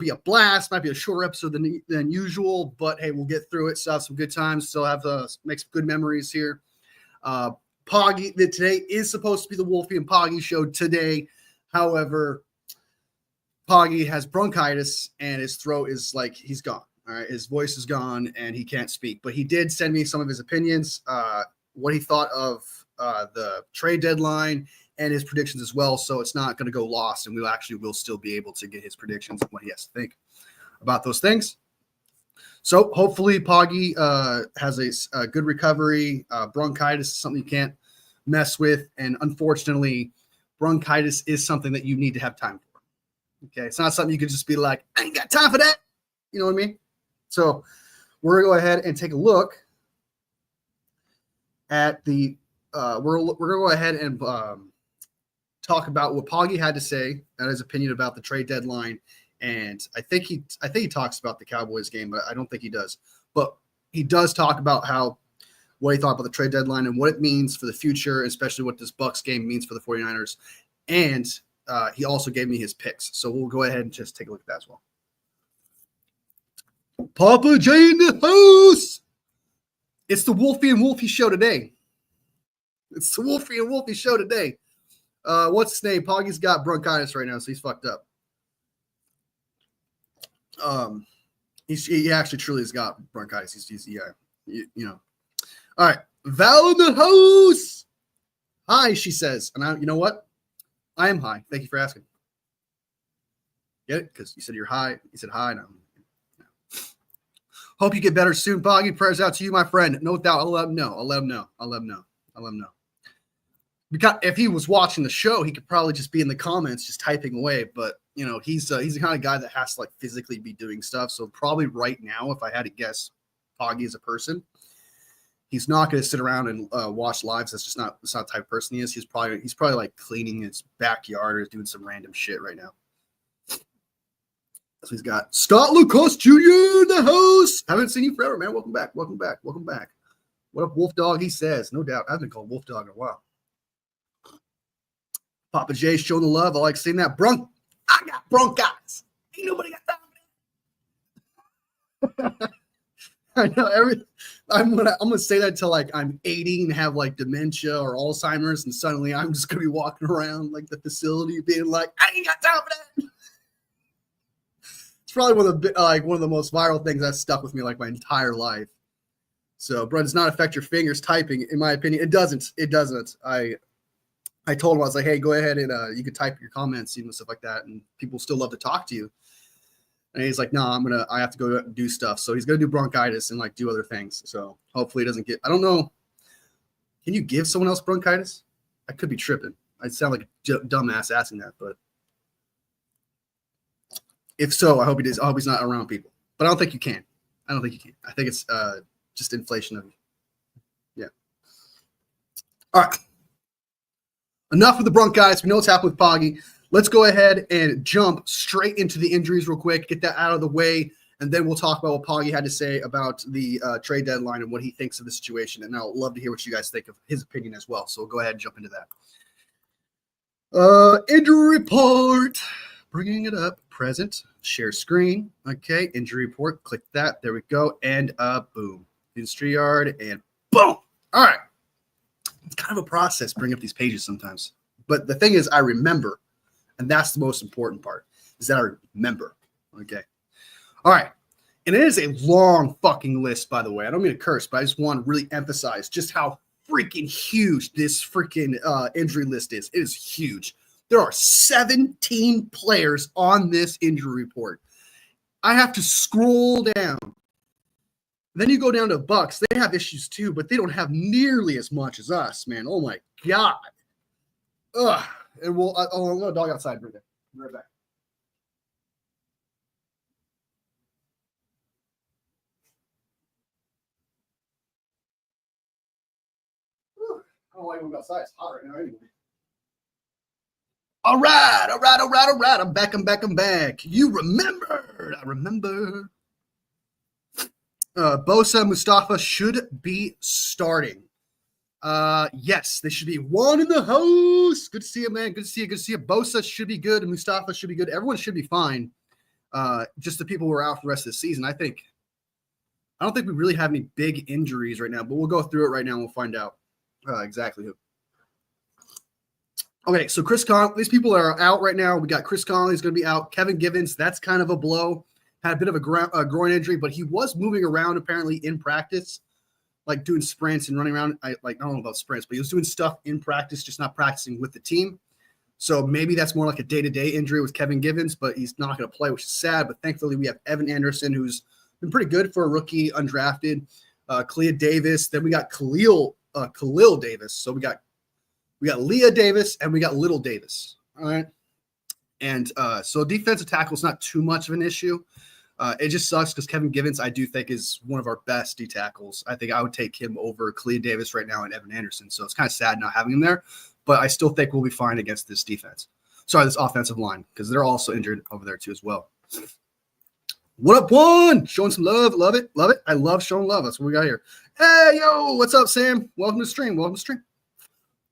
be a blast. Might be a shorter episode than usual, but hey, we'll get through it. Still have some good times. Still have make some good memories here. Poggy, today is supposed to be the Wolfie and Poggy show today. However, Poggy has bronchitis and his throat is like he's gone. All right, his voice is gone and he can't speak. But he did send me some of his opinions, what he thought of the trade deadline and his predictions as well. So it's not going to go lost, and will still be able to get his predictions and what he has to think about those things. So hopefully Poggy has a good recovery. Bronchitis is something you can't mess with. And unfortunately, bronchitis is something that you need to have time for. Okay. It's not something you can just be like, I ain't got time for that. You know what I mean? So we're going to go ahead and take a look at the, we're going to go ahead and talk about what Poggy had to say and his opinion about the trade deadline. And I think he talks about the Cowboys game, but I don't think he does. But he does talk about what he thought about the trade deadline and what it means for the future, especially what this Bucs game means for the 49ers. And he also gave me his picks. So we'll go ahead and just take a look at that as well. Papa J in the house. It's the Wolfie and Wolfie show today. It's the Wolfie and Wolfie show today. What's his name? Poggy's got bronchitis right now, so he's fucked up. He actually truly has got bronchitis. He's you know. All right, Val in the house. Hi, she says, and you know what? I am high. Thank you for asking. Get it? Because you said you're high. You said hi. No. Hope you get better soon, Poggy. Prayers out to you, my friend. No doubt. I'll let him know. Because if he was watching the show, he could probably just be in the comments, just typing away. But you know, he's the kind of guy that has to like physically be doing stuff. So probably right now, if I had to guess, Poggy is a person. He's not going to sit around and watch lives. That's not the type of person he is. He's probably like cleaning his backyard or doing some random shit right now. So he's got Scott Lucas Jr. in the house. Haven't seen you forever, man. Welcome back. What up, Wolf Dog? He says, no doubt. I've been called Wolf Dog in a while. Papa J showing the love. I like seeing that. I got bronchitis. Ain't nobody got that. I know I'm gonna say that till like I'm 80 and have like dementia or Alzheimer's, and suddenly I'm just gonna be walking around like the facility being like, I ain't got time for that. It's probably one of the most viral things that's stuck with me like my entire life. So, bro, does not affect your fingers typing, in my opinion. It doesn't. I told him, I was like, hey, go ahead and you can type your comments, stuff like that, and people still love to talk to you. And he's like, no, I have to go do stuff. So he's going to do bronchitis and like do other things. So hopefully he doesn't I don't know. Can you give someone else bronchitis? I could be tripping. I sound like a dumbass asking that, but if so, I hope he's not around people, but I don't think you can. I think it's just inflation of, yeah. All right. Enough with the bronchitis. We know what's happened with Poggy. Let's go ahead and jump straight into the injuries real quick, get that out of the way, and then we'll talk about what Poggy had to say about the trade deadline and what he thinks of the situation. And I'll love to hear what you guys think of his opinion as well. So we'll go ahead and jump into that. Injury report. Bringing it up. Present. Share screen. Okay. Injury report. Click that. There we go. And boom. Industry yard and boom. All right. It's kind of a process bringing up these pages sometimes. But the thing is, I remember. And that's the most important part, is that I remember. Okay. All right. And it is a long fucking list, by the way. I don't mean to curse, but I just want to really emphasize just how freaking huge this freaking injury list is. It is huge. There are 17 players on this injury report. I have to scroll down. Then you go down to Bucs. They have issues too, but they don't have nearly as much as us, man. Oh my God. Ugh. And I'm going to dog outside. Bring it. Be right back. Whew. I don't like going outside. It's hot right now anyway. All right. I'm back. You remembered. I remember. Bosa and Mustafa should be starting. Yes, they should be one in the house. Good to see you, man. Good to see you. Bosa should be good, and Mustafa should be good. Everyone should be fine. just the people who are out for the rest of the season, I don't think we really have any big injuries right now, but we'll go through it right now and we'll find out exactly who. Okay, so these people are out right now. We got Chris Conley's going to be out. Kevin Givens, that's kind of a blow. Had a bit of a groin injury, but he was moving around apparently in practice, like doing sprints and running around. I don't know about sprints, but he was doing stuff in practice, just not practicing with the team. So maybe that's more like a day-to-day injury with Kevin Givens, but he's not going to play, which is sad. But thankfully, we have Evan Anderson, who's been pretty good for a rookie, undrafted. Clea Davis. Then we got Khalil Davis. So we got Leah Davis and we got Little Davis. All right. And so defensive tackle is not too much of an issue. It just sucks because Kevin Givens, I do think, is one of our best D tackles. I think I would take him over Clea Davis right now and Evan Anderson. So it's kind of sad not having him there. But I still think we'll be fine against this defense. Sorry, this offensive line, because they're also injured over there too as well. What up, one? Showing some love. Love it. Love it. I love showing love. That's what we got here. Hey, yo, what's up, Sam? Welcome to the stream. Welcome to the stream.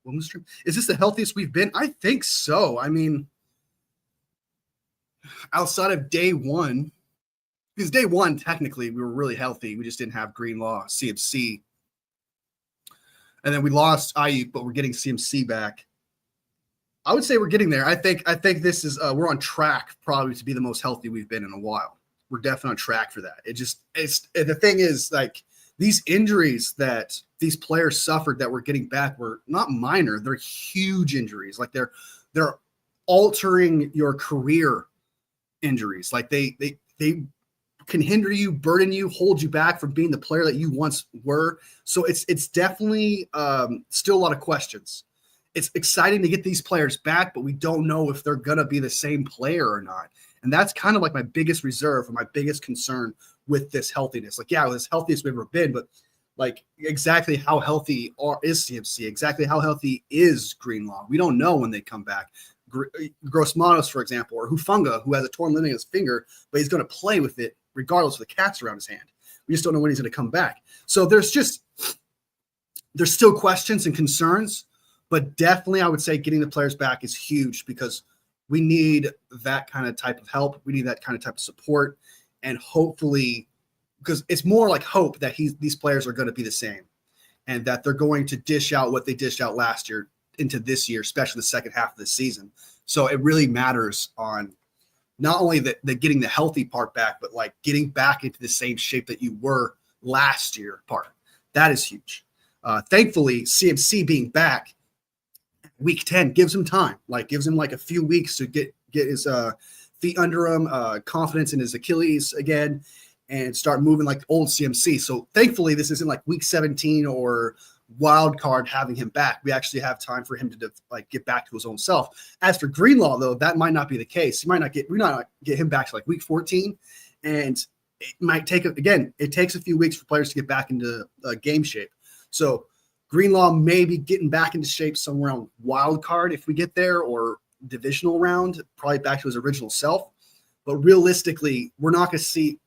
Welcome to the stream. Is this the healthiest we've been? I think so. I mean, outside of day one, because day one, technically, we were really healthy. We just didn't have Greenlaw, CMC. And then we lost Ayuk, but we're getting CMC back. I would say we're getting there. I think this is we're on track probably to be the most healthy we've been in a while. We're definitely on track for that. It's the thing is, like, these injuries that these players suffered that we're getting back were not minor. They're huge injuries. Like they're altering your career injuries. Like they can hinder you, burden you, hold you back from being the player that you once were. So it's definitely still a lot of questions. It's exciting to get these players back, but we don't know if they're going to be the same player or not. And that's kind of like my biggest reserve or my biggest concern with this healthiness. Like, yeah, it was healthiest we've ever been, but like exactly how healthy is CMC? Exactly how healthy is Greenlaw? We don't know when they come back. Grossmanos, for example, or Hufunga, who has a torn ligament in his finger, but he's going to play with it regardless of the cast around his hand. We just don't know when he's going to come back. So there's still questions and concerns, but definitely I would say getting the players back is huge because we need that kind of type of help. We need that kind of type of support. And hopefully, because it's more like hope that these players are going to be the same and that they're going to dish out what they dished out last year into this year, especially the second half of the season. So it really matters on not only the getting the healthy part back, but like getting back into the same shape that you were last year part. That is huge. Thankfully, CMC being back week 10 gives him time, gives him like a few weeks to get his feet under him, confidence in his Achilles again, and start moving like old CMC. So thankfully, this isn't like week 17 or wild card having him back. We actually have time for him to get back to his own self. As for Greenlaw, though, that might not be the case. We might not get him back to like week 14, and it might take it takes a few weeks for players to get back into game shape. So Greenlaw may be getting back into shape somewhere on wild card if we get there, or divisional round, probably back to his original self. But realistically, we're not going to see.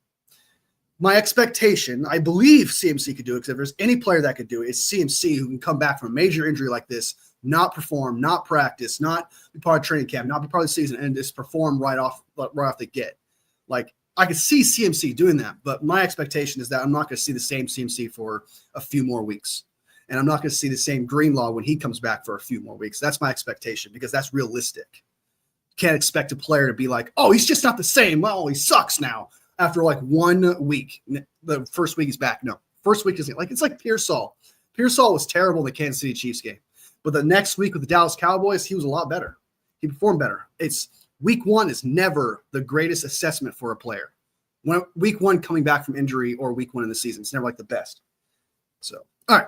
My expectation, I believe CMC could do it, because if there's any player that could do it, it's CMC, who can come back from a major injury like this, not perform, not practice, not be part of training camp, not be part of the season, and just perform right off the get. Like, I could see CMC doing that, but my expectation is that I'm not going to see the same CMC for a few more weeks. And I'm not going to see the same Greenlaw when he comes back for a few more weeks. That's my expectation, because that's realistic. Can't expect a player to be like, oh, he's just not the same. Well, he sucks now. After like 1 week, the first week he's back. No, first week is it's like Pearsall. Pearsall was terrible in the Kansas City Chiefs game, but the next week with the Dallas Cowboys, he was a lot better. He performed better. It's week 1 is never the greatest assessment for a player. When week 1 coming back from injury or week 1 in the season, it's never like the best. So, all right.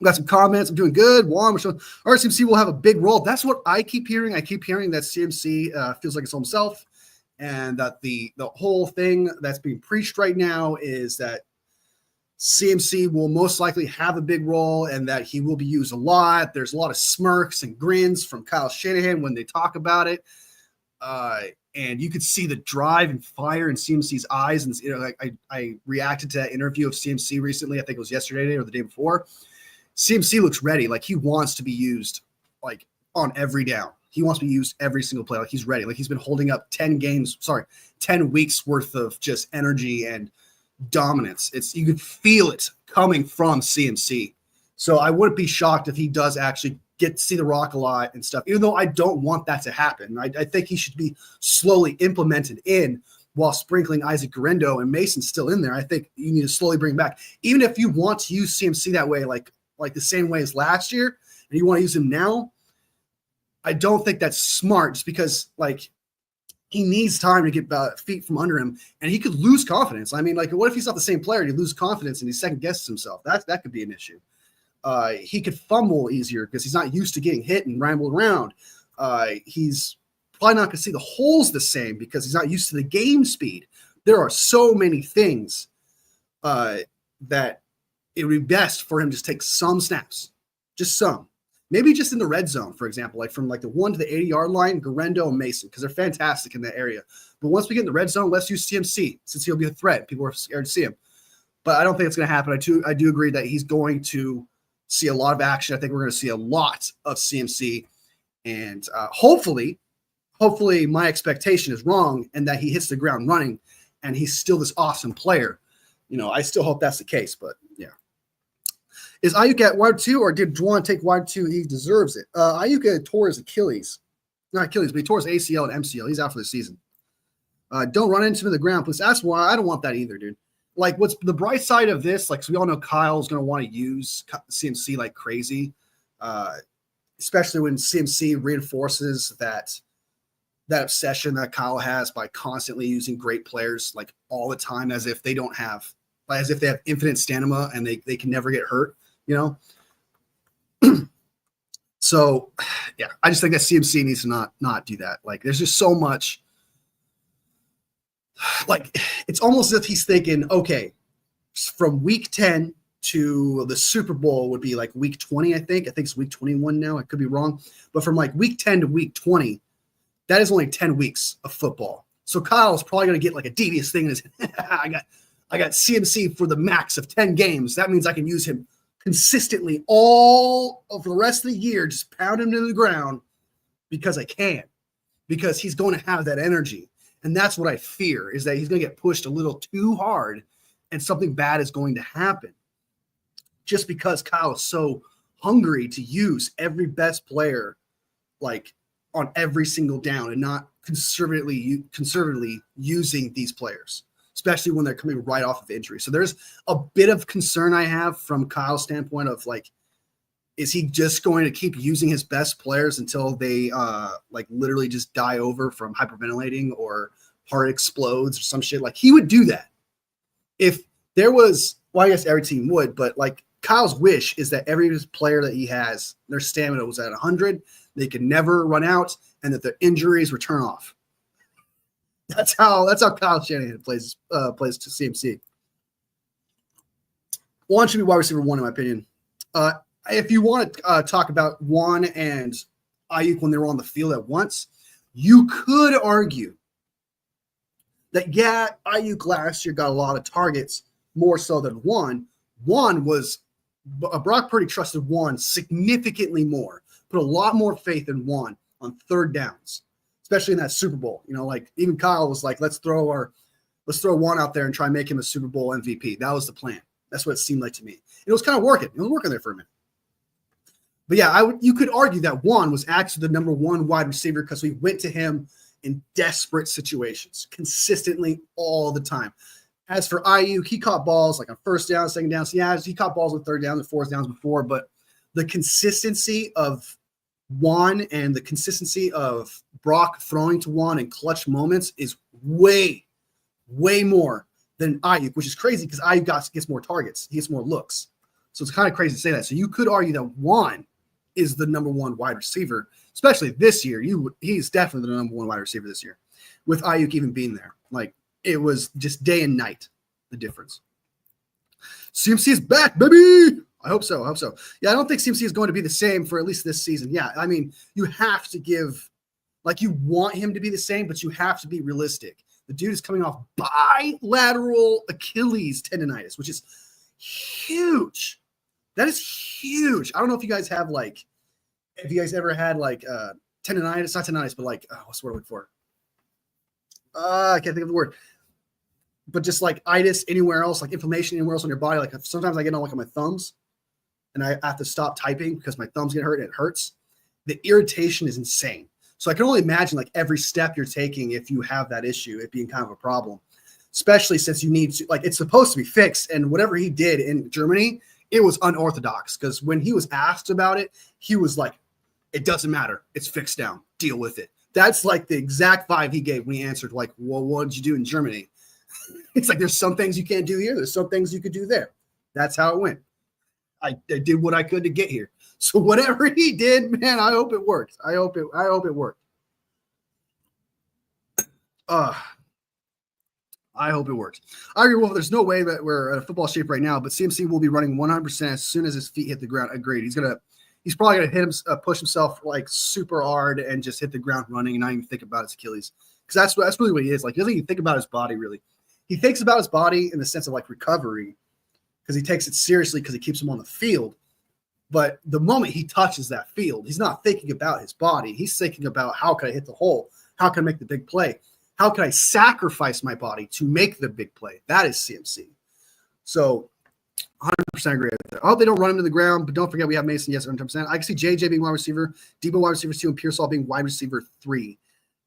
We got some comments. I'm doing good. Juan, CMC will have a big role. That's what I keep hearing. I keep hearing that CMC feels like his own self, and that the whole thing that's being preached right now is that CMC will most likely have a big role and that he will be used a lot. There's a lot of smirks and grins from Kyle Shanahan when they talk about it. And you could see the drive and fire in CMC's eyes. And I reacted to that interview of CMC recently. I think it was yesterday or the day before. CMC looks ready. Like, he wants to be used on every down. He wants to be used every single play. Like he's ready. Like he's been holding up 10 weeks worth of just energy and dominance. You could feel it coming from CMC. So I wouldn't be shocked if he does actually get to see the rock a lot and stuff, even though I don't want that to happen. I think he should be slowly implemented in while sprinkling Isaac Guerrero and Mason still in there. I think you need to slowly bring back, even if you want to use CMC that way, like the same way as last year, and you want to use him now. I don't think that's smart, just because like he needs time to get feet from under him, and he could lose confidence. I mean, like, what if he's not the same player and he loses confidence and he second guesses himself? That could be an issue. He could fumble easier because he's not used to getting hit and ramble around. He's probably not going to see the holes the same because he's not used to the game speed. There are so many things that it would be best for him to take some snaps, just some. Maybe just in the red zone, for example, like from like the 1 to the 80-yard line, Guerrero and Mason, because they're fantastic in that area. But once we get in the red zone, let's use CMC since he'll be a threat. People are scared to see him. But I don't think it's going to happen. I do agree that he's going to see a lot of action. I think we're going to see a lot of CMC. And hopefully my expectation is wrong and that he hits the ground running and he's still this awesome player. I still hope that's the case, but yeah. Is Ayuk at wide 2 or did Juwan take wide 2? He deserves it. Ayuk tore his Achilles. Not Achilles, but he tore his ACL and MCL. He's out for the season. Don't run into him in the ground, please. That's why I don't want that either, dude. Like, what's the bright side of this? Like, so we all know Kyle's going to want to use CMC like crazy, especially when CMC reinforces that obsession that Kyle has by constantly using great players like all the time, as if they have infinite stamina and they can never get hurt, So, yeah, I just think that CMC needs to not do that. Like, there's just so much. Like, it's almost as if he's thinking, okay, from week 10 to the Super Bowl would be like week 20, I think. I think it's week 21 now. I could be wrong. But from like week 10 to week 20, that is only 10 weeks of football. So Kyle's probably going to get like a devious thing in his I got CMC for the max of 10 games. That means I can use him consistently all of the rest of the year, just pound him to the ground because I can, because he's going to have that energy. And that's what I fear, is that he's going to get pushed a little too hard and something bad is going to happen just because Kyle is so hungry to use every best player like on every single down and not conservatively using these players, especially when they're coming right off of injury. So there's a bit of concern I have from Kyle's standpoint of like, is he just going to keep using his best players until they like literally just die over from hyperventilating or heart explodes or some shit? Like, he would do that if there was, well, I guess every team would, but like Kyle's wish is that every player that he has, their stamina was at 100, they could never run out, and that their injuries return off. That's how Kyle Shanahan plays to CMC. Juan should be wide receiver 1, in my opinion. If you want to talk about Juan and Ayuk when they were on the field at once, you could argue that, yeah, Ayuk last year got a lot of targets, more so than Juan. Brock Purdy trusted Juan significantly more, put a lot more faith in Juan on third downs, especially in that Super Bowl. Like even Kyle was like, let's throw Juan out there and try and make him a Super Bowl MVP. That was the plan. That's what it seemed like to me. It was kind of working. It was working there for a minute. But yeah, you could argue that Juan was actually the number 1 wide receiver because we went to him in desperate situations consistently all the time. As for Ayuk, he caught balls like on first down, second down. So yeah, he caught balls on third down and fourth downs before, but the consistency of Juan and the consistency of Brock throwing to Juan in clutch moments is way, way more than Ayuk, which is crazy because Ayuk gets more targets. He gets more looks. So it's kind of crazy to say that. So you could argue that Juan is the number 1 wide receiver, especially this year. He's definitely the number 1 wide receiver this year, with Ayuk even being there. Like, it was just day and night, the difference. CMC is back, baby. I hope so. Yeah, I don't think CMC is going to be the same for at least this season. Yeah, I mean, you have to give, like, you want him to be the same, but you have to be realistic. The dude is coming off bilateral Achilles tendonitis, which is huge. That is huge. I don't know if you guys ever had like tendonitis, not tendonitis, but like, what's the word I'm looking for? I can't think of the word. But just like itis anywhere else, like inflammation anywhere else on your body. Like sometimes I get on like on my thumbs and I have to stop typing because my thumbs get hurt and it hurts. The irritation is insane. So I can only imagine like every step you're taking if you have that issue, it being kind of a problem, especially since you need to, like, it's supposed to be fixed. And whatever he did in Germany, it was unorthodox because when he was asked about it, he was like, it doesn't matter. It's fixed now. Deal with it. That's like the exact vibe he gave when he answered, like, well, what did you do in Germany? It's like, there's some things you can't do here. There's some things you could do there. That's how it went. I did what I could to get here. So whatever he did, man, I hope it worked. I hope it worked. I hope it works. I agree, Wolf. There's no way that we're in football shape right now, but CMC will be running 100% as soon as his feet hit the ground. Agreed. He's probably gonna hit him, push himself like super hard and just hit the ground running and not even think about his Achilles, because that's really what he is. Like, he doesn't even think about his body really. He thinks about his body in the sense of like recovery, because he takes it seriously because it keeps him on the field. But the moment he touches that field, he's not thinking about his body. He's thinking about, how can I hit the hole? How can I make the big play? How can I sacrifice my body to make the big play? That is CMC. So 100% agree with that. I hope they don't run him to the ground, but don't forget we have Mason. Yes, 100%. I can see JJ being wide receiver, Debo wide receiver 2, and Pearsall being wide receiver 3.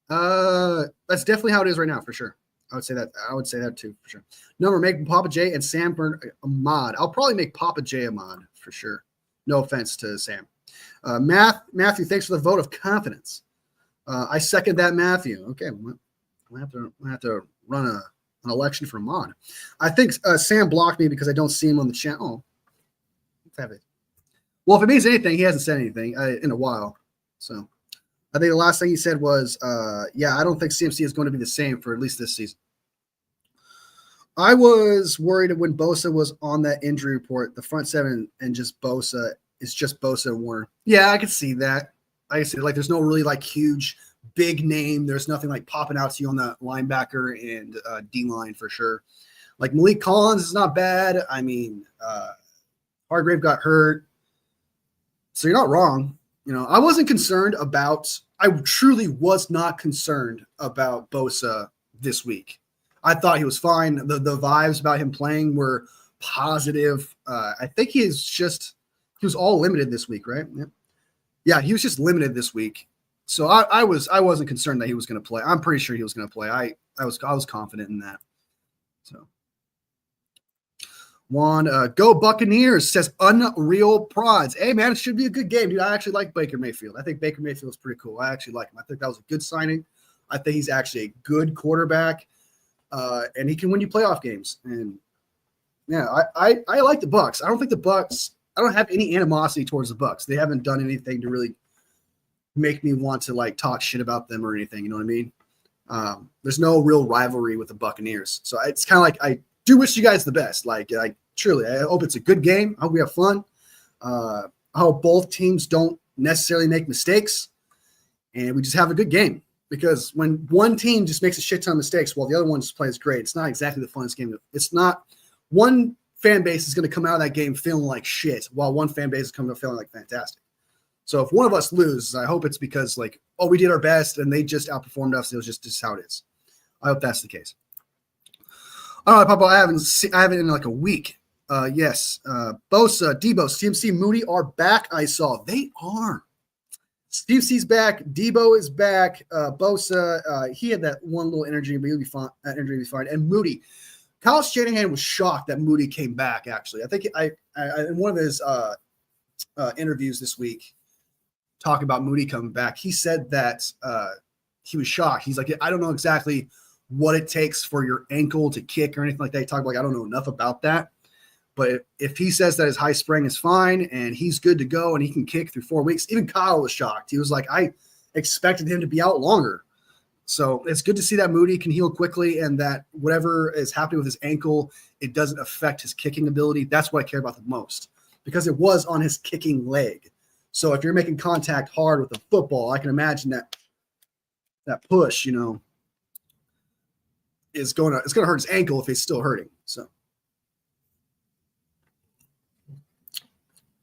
That's definitely how it is right now, for sure. I would say that too, for sure. Number, make Papa J and Sam Ahmad. I'll probably make Papa J Ahmad for sure. No offense to Sam. Matthew, thanks for the vote of confidence. I second that, Matthew. Okay, we'll have to run an election for Ahmad. I think Sam blocked me because I don't see him on the channel. Let's have it. Well, if it means anything, he hasn't said anything in a while. So I think the last thing he said was, yeah, I don't think CMC is going to be the same for at least this season. I was worried when Bosa was on that injury report, the front seven and just Bosa is just Bosa and Warner. Yeah, I could see that. I can see, like, there's no really like huge big name. There's nothing like popping out to you on the linebacker and D-line for sure. Like Malik Collins is not bad. I mean, Hargrave got hurt. So you're not wrong. You know, I truly was not concerned about Bosa this week. I thought he was fine. The vibes about him playing were positive. I think he was all limited this week, right? Yeah, he was just limited this week. So I wasn't concerned that he was going to play. I'm pretty sure he was going to play. I was confident in that. So Juan, go Buccaneers, says Unreal Prods. Hey man, it should be a good game, dude. I actually like Baker Mayfield. I think Baker Mayfield is pretty cool. I actually like him. I think that was a good signing. I think he's actually a good quarterback. And he can win you playoff games. And yeah, I like the Bucs. I don't have any animosity towards the Bucs. They haven't done anything to really make me want to like talk shit about them or anything. You know what I mean? There's no real rivalry with the Buccaneers. So it's kind of like, I do wish you guys the best. Like truly, I hope it's a good game. I hope we have fun. I hope both teams don't necessarily make mistakes and we just have a good game. Because when one team just makes a shit ton of mistakes while the other one just plays great, it's not exactly the funnest game. It's not. One fan base is going to come out of that game feeling like shit, while one fan base is coming out feeling like fantastic. So if one of us loses, I hope it's because like, oh, we did our best and they just outperformed us. It was just how it is. I hope that's the case. All right, Papa, I haven't in like a week. Yes, Bosa, Debo, CMC, Moody are back. I saw they are. Steve C's back. Debo is back. Bosa, he had that one little injury, but he'll be fine. Injury will be fine. And Moody, Kyle Shanahan was shocked that Moody came back. Actually, I think I in one of his interviews this week, talking about Moody coming back, he said that he was shocked. He's like, I don't know exactly what it takes for your ankle to kick or anything like that. He talked like, I don't know enough about that. But if he says that his high spring is fine and he's good to go and he can kick through 4 weeks, even Kyle was shocked. He was like, I expected him to be out longer. So it's good to see that Moody can heal quickly and that whatever is happening with his ankle, it doesn't affect his kicking ability. That's what I care about the most because it was on his kicking leg. So if you're making contact hard with a football, I can imagine that push, it's going to hurt his ankle if he's still hurting. So.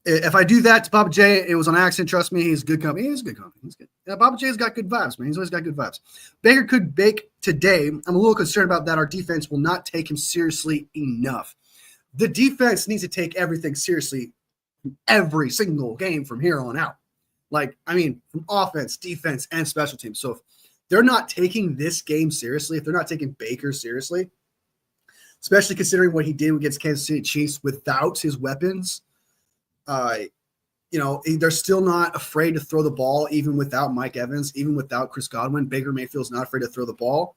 If I do that to Papa J, it was on accident. Trust me, he's good company. He's good company. He's good. Yeah, Papa J's got good vibes, man. He's always got good vibes. Baker could bake today. I'm a little concerned about that. Our defense will not take him seriously enough. The defense needs to take everything seriously every single game from here on out. Like, I mean, from offense, defense, and special teams. So if they're not taking this game seriously, if they're not taking Baker seriously, especially considering what he did against Kansas City Chiefs without his weapons, they're still not afraid to throw the ball, even without Mike Evans, even without Chris Godwin. Baker Mayfield's not afraid to throw the ball.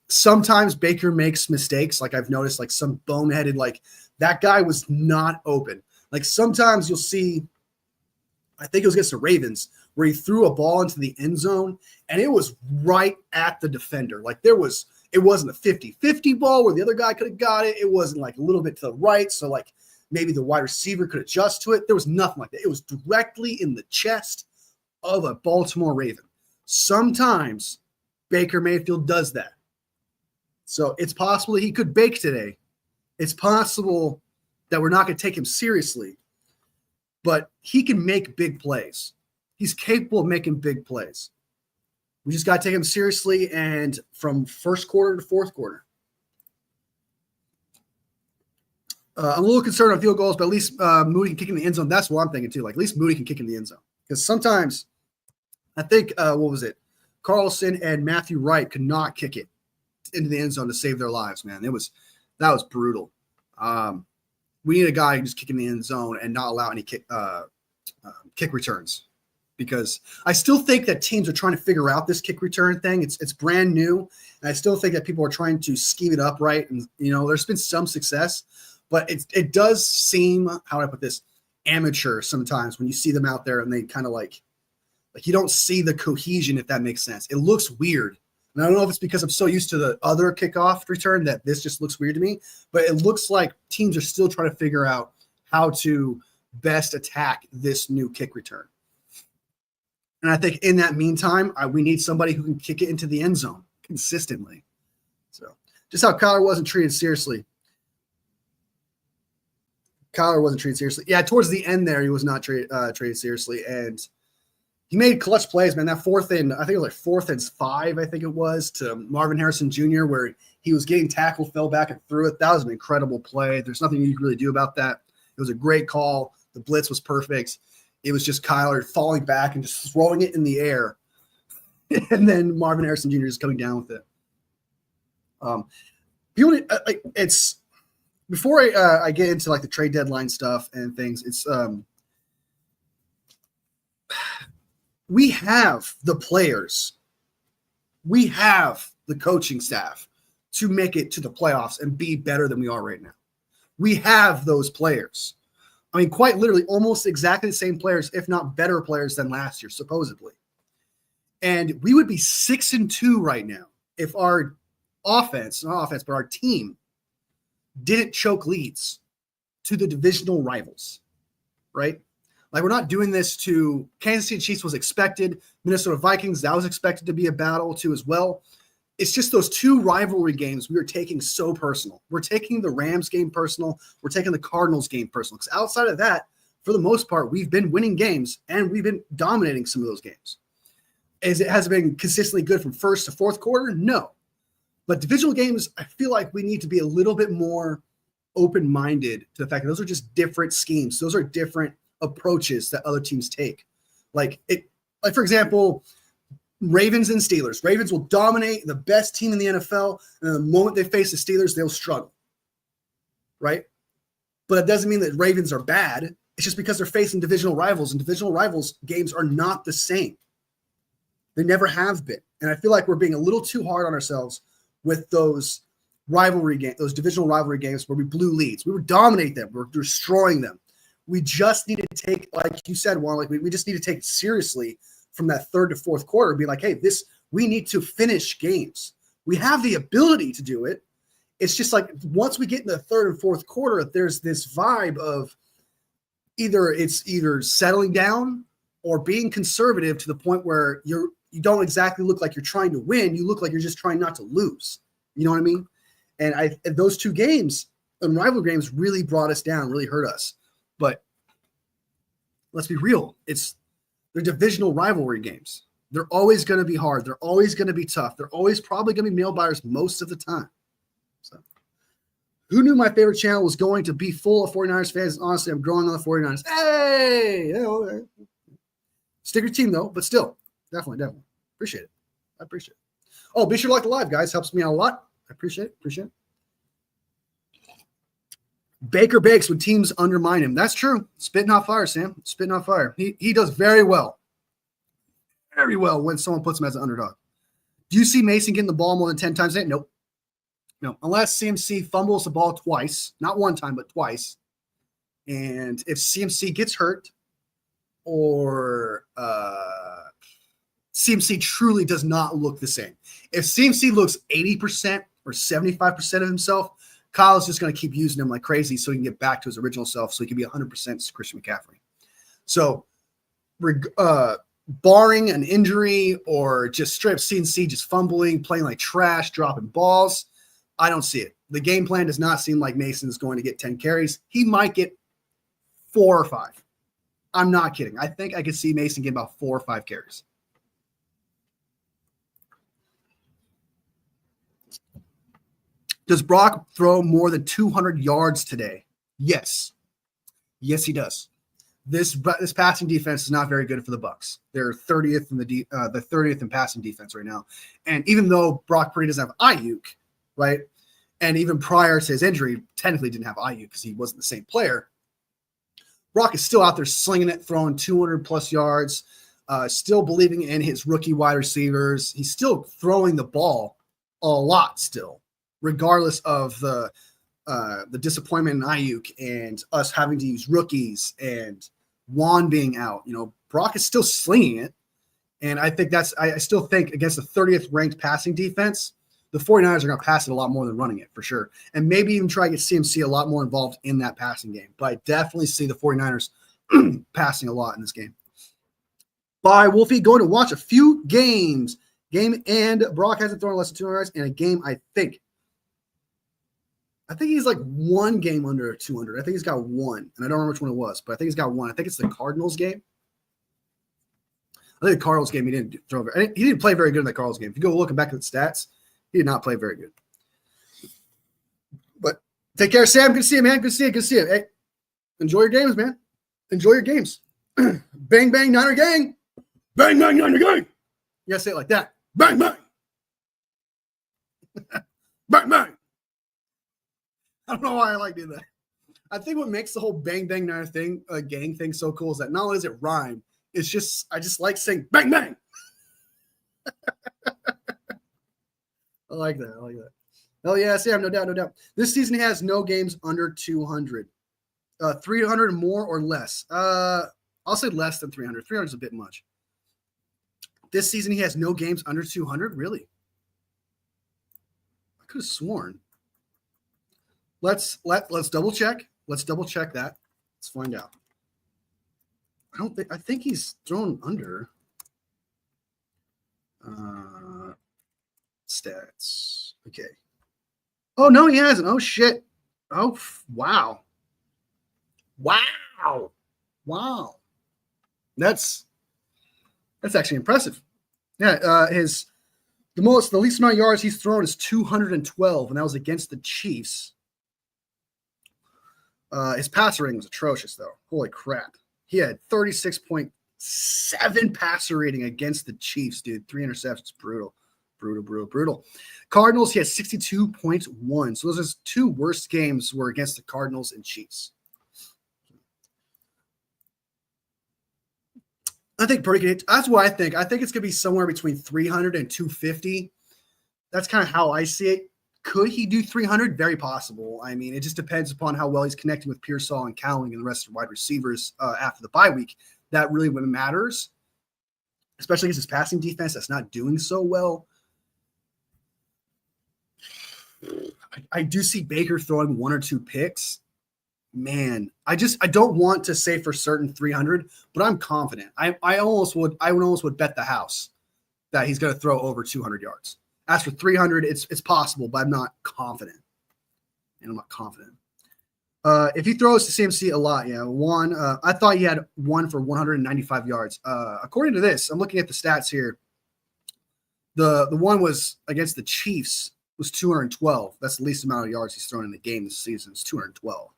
Sometimes Baker makes mistakes. Like I've noticed, like some boneheaded, like that guy was not open. Like sometimes you'll see, I think it was against the Ravens, where he threw a ball into the end zone and it was right at the defender. Like it wasn't a 50-50 ball where the other guy could have got it. It wasn't like a little bit to the right. So like maybe the wide receiver could adjust to it. There was nothing like that. It was directly in the chest of a Baltimore Raven. Sometimes Baker Mayfield does that. So it's possible he could bake today. It's possible that we're not going to take him seriously, but he can make big plays. He's capable of making big plays. We just got to take him seriously, and from first quarter to fourth quarter. I'm a little concerned on field goals, but at least Moody can kick in the end zone. That's what I'm thinking too. Like at least Moody can kick in the end zone, because sometimes I think Carlson and Matthew Wright could not kick it into the end zone to save their lives. Man, that was brutal. We need a guy who can just kick in the end zone and not allow any kick returns, because I still think that teams are trying to figure out this kick return thing. It's brand new, and I still think that people are trying to scheme it up right. And there's been some success, but it does seem, how do I put this, amateur sometimes when you see them out there and they kind of like you don't see the cohesion, if that makes sense. It looks weird. And I don't know if it's because I'm so used to the other kickoff return that this just looks weird to me, but it looks like teams are still trying to figure out how to best attack this new kick return. And I think in that meantime, we need somebody who can kick it into the end zone consistently. So just how Kyler wasn't treated seriously. Yeah, towards the end there, he was not treated seriously. And he made clutch plays, man. That I think it was like 4th and 5, I think it was, to Marvin Harrison Jr., where he was getting tackled, fell back and threw it. That was an incredible play. There's nothing you can really do about that. It was a great call. The blitz was perfect. It was just Kyler falling back and just throwing it in the air. And then Marvin Harrison Jr. just coming down with it. It's before I get into like the trade deadline stuff and things, it's we have the players, we have the coaching staff to make it to the playoffs and be better than we are right now. We have those players. I mean, quite literally almost exactly the same players, if not better players than last year, supposedly. And we would be 6-2 right now if our but our team didn't choke leads to the divisional rivals, right? Like, we're not doing this to Kansas City Chiefs was expected. Minnesota Vikings, that was expected to be a battle too as well. It's just those two rivalry games we are taking so personal. We're taking the Rams game personal. We're taking the Cardinals game personal. Because outside of that, for the most part, we've been winning games and we've been dominating some of those games. Has it been consistently good from first to fourth quarter? No. But divisional games, I feel like we need to be a little bit more open-minded to the fact that those are just different schemes. Those are different approaches that other teams take. Like for example, Ravens and Steelers. Ravens will dominate the best team in the NFL, and the moment they face the Steelers, they'll struggle. Right? But it doesn't mean that Ravens are bad. It's just because they're facing divisional rivals, and divisional rivals games are not the same. They never have been. And I feel like we're being a little too hard on ourselves with those rivalry games, those divisional rivalry games where we blew leads. We would dominate them. We're destroying them. We just need to take, like you said, Juan, like we just need to take it seriously from that third to fourth quarter and be like, hey, we need to finish games. We have the ability to do it. It's just like once we get in the third and fourth quarter, there's this vibe of either settling down or being conservative to the point where you don't exactly look like you're trying to win. You look like you're just trying not to lose. You know what I mean? And those two games and rivalry games really brought us down, really hurt us. But let's be real. They're divisional rivalry games. They're always going to be hard. They're always going to be tough. They're always probably going to be nail biters most of the time. So, who knew my favorite channel was going to be full of 49ers fans? Honestly, I'm growing on the 49ers. Hey! Stick your team, though, but still, definitely. Appreciate it. I appreciate it. Oh, be sure to like the live, guys. Helps me out a lot. I appreciate it. Baker bakes when teams undermine him. That's true. Spitting hot fire, Sam. Spitting hot fire. He does very well. Very well when someone puts him as an underdog. Do you see Mason getting the ball more than 10 times a day? Nope. No. Unless CMC fumbles the ball twice. Not one time, but twice. And if CMC gets hurt or CMC truly does not look the same. If CMC looks 80% or 75% of himself, Kyle's just going to keep using him like crazy so he can get back to his original self so he can be 100% Christian McCaffrey. So, barring an injury or just straight up CMC just fumbling, playing like trash, dropping balls, I don't see it. The game plan does not seem like Mason's going to get 10 carries. He might get 4 or 5. I'm not kidding. I think I could see Mason get about 4 or 5 carries. Does Brock throw more than 200 yards today? Yes. Yes, he does. This passing defense is not very good for the Bucs. They're 30th in the 30th in passing defense right now. And even though Brock Purdy doesn't have Ayuk, right? And even prior to his injury, technically didn't have Ayuk because he wasn't the same player. Brock is still out there slinging it, throwing 200 plus yards, still believing in his rookie wide receivers. He's still throwing the ball a lot still, regardless of the disappointment in Ayuk and us having to use rookies and Juan being out. Brock is still slinging it. And I think I still think against the 30th ranked passing defense, the 49ers are going to pass it a lot more than running it for sure. And maybe even try to get CMC a lot more involved in that passing game. But I definitely see the 49ers passing a lot in this game. Bye, Wolfie. Going to watch a few games. And Brock hasn't thrown less than 200 yards in a game, I think he's like one game under 200. I think he's got one, and I don't remember which one it was, but I think he's got one. I think it's the Cardinals game. I think the Cardinals game he didn't throw. He didn't play very good in the Cardinals game. If you go looking back at the stats, he did not play very good. But take care, Sam. Good to see you, man. Good to see you. Hey, enjoy your games, man. Enjoy your games. Bang, bang, Niner gang. Bang, bang, Niner gang. You gotta say it like that. Bang, bang. Bang, bang. I don't know why I like doing that. I think what makes the whole bang, bang, Niner thing, gang thing so cool is that not only does it rhyme, it's just, I just like saying bang, bang. I like that. Oh, yeah, Sam, no doubt. This season he has no games under 200. 300 more or less. I'll say less than 300. 300 is a bit much. This season he has no games under 200? Really? I could have sworn. Let's double check. Let's double check that. Let's find out. I think he's thrown under stats. Okay. Oh no, he hasn't. Oh shit. Oh wow. That's actually impressive. Yeah, the least amount of yards he's thrown is 212, and that was against the Chiefs. His passer rating was atrocious, though. Holy crap. He had 36.7 passer rating against the Chiefs, dude. 3 interceptions. Brutal. Cardinals, he had 62.1. So those are his 2 worst games were against the Cardinals and Chiefs. I think that's what I think. I think it's going to be somewhere between 300 and 250. That's kind of how I see it. Could he do 300? Very possible. I mean, it just depends upon how well he's connecting with Pearsall and Cowling and the rest of the wide receivers after the bye week. That really matters, especially against his passing defense that's not doing so well. I do see Baker throwing 1 or 2 picks. Man, I don't want to say for certain 300, but I'm confident. I almost would bet the house that he's going to throw over 200 yards. As for 300, it's possible, but I'm not confident. If he throws to CMC a lot, yeah, one. I thought he had one for 195 yards. According to this, I'm looking at the stats here. The one was against the Chiefs was 212. That's the least amount of yards he's thrown in the game this season. It's 212,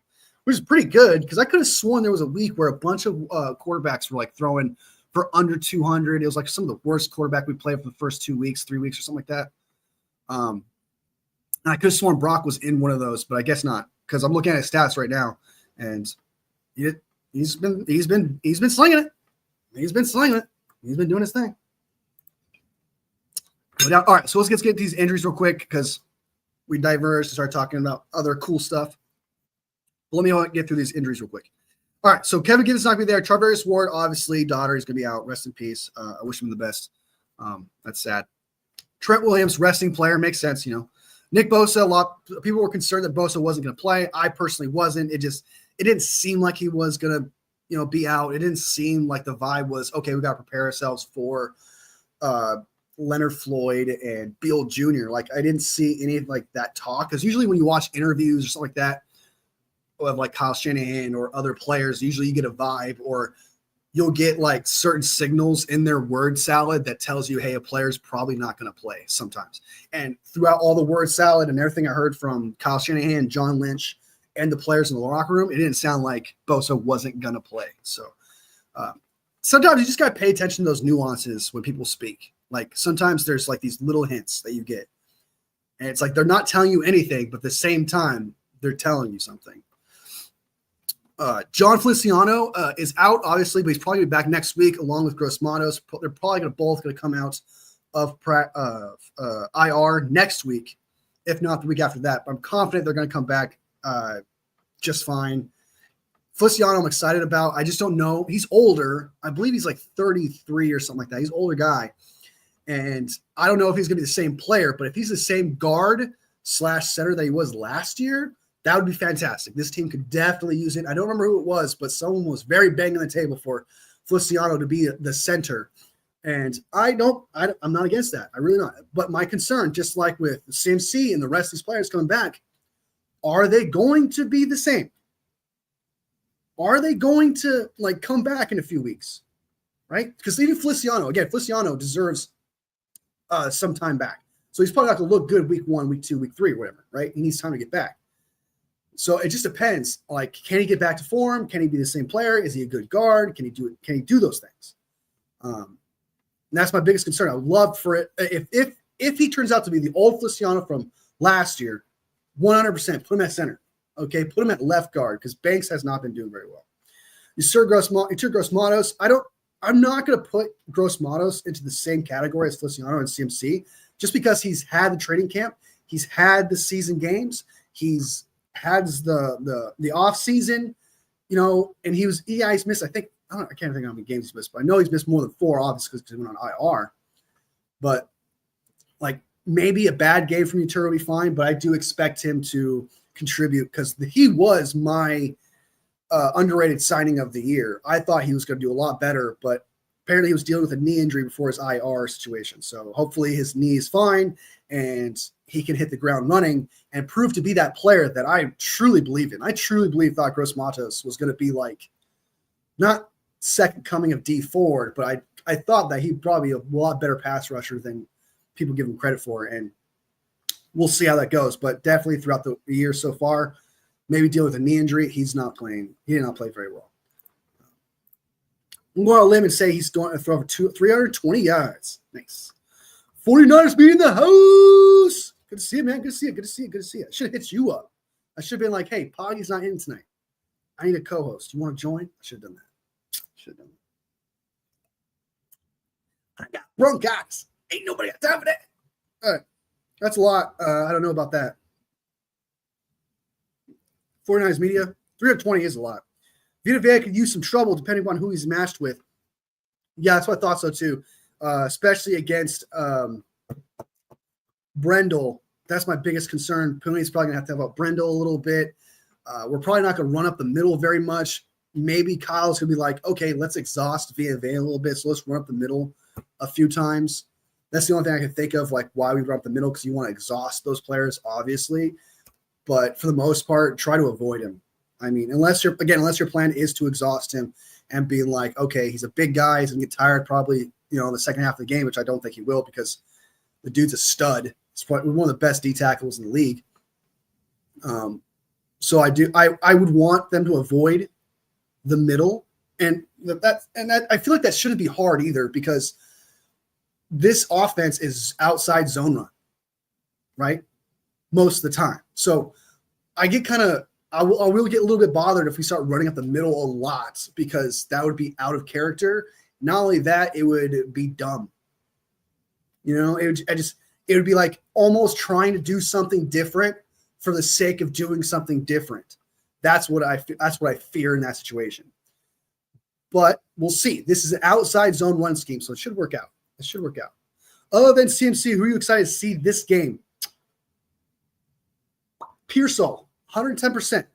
which is pretty good because I could have sworn there was a week where a bunch of quarterbacks were like throwing for under 200. It was like some of the worst quarterback we played for the first 2 weeks, 3 weeks, or something like that. And I could have sworn Brock was in one of those, but I guess not because I'm looking at his stats right now, and he's been slinging it. He's been slinging it. He's been doing his thing. All right, so let's get these injuries real quick because we diverged and start talking about other cool stuff. But let me get through these injuries real quick. All right, so Kevin Gibbons not going to be there. Charvarius Ward, obviously, daughter is going to be out. Rest in peace. I wish him the best. That's sad. Trent Williams, resting player, makes sense, Nick Bosa, a lot of people were concerned that Bosa wasn't going to play. I personally wasn't. It didn't seem like he was going to, be out. It didn't seem like the vibe was, okay, we got to prepare ourselves for Leonard Floyd and Beal Jr. Like, I didn't see any like that talk because usually when you watch interviews or something like that of like Kyle Shanahan or other players, usually you get a vibe or you'll get like certain signals in their word salad that tells you, hey, a player's probably not going to play sometimes. And throughout all the word salad and everything I heard from Kyle Shanahan, John Lynch, and the players in the locker room, it didn't sound like Bosa wasn't going to play. So sometimes you just got to pay attention to those nuances when people speak. Like sometimes there's like these little hints that you get. And it's like they're not telling you anything, but at the same time, they're telling you something. John Feliciano is out, obviously, but he's probably going to be back next week along with Gross Matos. They're probably both going to come out of IR next week, if not the week after that. But I'm confident they're going to come back just fine. Feliciano, I'm excited about. I just don't know. He's older. I believe he's like 33 or something like that. He's an older guy. And I don't know if he's going to be the same player, but if he's the same guard/center that he was last year, that would be fantastic. This team could definitely use it. I don't remember who it was, but someone was very banging the table for Feliciano to be the center. And I'm not against that. I really not. But my concern, just like with CMC and the rest of these players coming back, are they going to be the same? Are they going to like come back in a few weeks? Right? Because even Feliciano deserves some time back. So he's probably not going to look good week 1, week 2, week 3, whatever, right? He needs time to get back. So it just depends. Like, can he get back to form? Can he be the same player? Is he a good guard? Can he do it? Can he do those things? And that's my biggest concern. I would love for it if he turns out to be the old Feliciano from last year, 100% put him at center. Okay, put him at left guard because Banks has not been doing very well. You took Gross Matos. I'm not going to put Gross Matos into the same category as Feliciano and CMC just because he's had the training camp, he's had the season games, he's had the off season, and he's missed. I can't think of how many games he's missed, but I know he's missed more than 4, obviously, because he went on IR. But like maybe a bad game from Utero will be fine, but I do expect him to contribute because he was my underrated signing of the year. I thought he was going to do a lot better, but apparently he was dealing with a knee injury before his IR situation. So hopefully his knee is fine and he can hit the ground running and prove to be that player that I truly believe in. I truly thought Gross Matos was going to be like not second coming of D Ford, but I thought that he'd probably be a lot better pass rusher than people give him credit for. And we'll see how that goes. But definitely throughout the year so far, maybe deal with a knee injury. He's not playing. He did not play very well. I'm going to limb and say he's going to throw for 320 yards. Nice. 49ers be in the house. Good to see you, man. Good to see you. I should have hit you up. I should have been like, hey, Poggy's not in tonight. I need a co-host. You want to join? I should have done that. I got bronchitis. Ain't nobody got time for that. All right. That's a lot. I don't know about that. 49ers media, 320 is a lot. Vita Vea could use some trouble depending on who he's matched with. Yeah, that's what I thought so too. Especially against Brendel. That's my biggest concern. Pooney's probably going to have about Brendel a little bit. We're probably not going to run up the middle very much. Maybe Kyle's going to be like, okay, let's exhaust Vita Vea a little bit, so let's run up the middle a few times. That's the only thing I can think of, like why we run up the middle, because you want to exhaust those players, obviously. But for the most part, try to avoid him. I mean, unless your plan is to exhaust him and being like, okay, he's a big guy, he's gonna get tired probably, in the second half of the game, which I don't think he will because the dude's a stud. He's probably one of the best D tackles in the league. So I would want them to avoid the middle, and I feel like that shouldn't be hard either because this offense is outside zone run, right? Most of the time. So I will get a little bit bothered if we start running up the middle a lot because that would be out of character. Not only that, it would be dumb. It would be like almost trying to do something different for the sake of doing something different. That's what I fear in that situation. But we'll see. This is an outside zone run scheme, so it should work out. Other than CMC, who are you excited to see this game? Pearsall, 110%.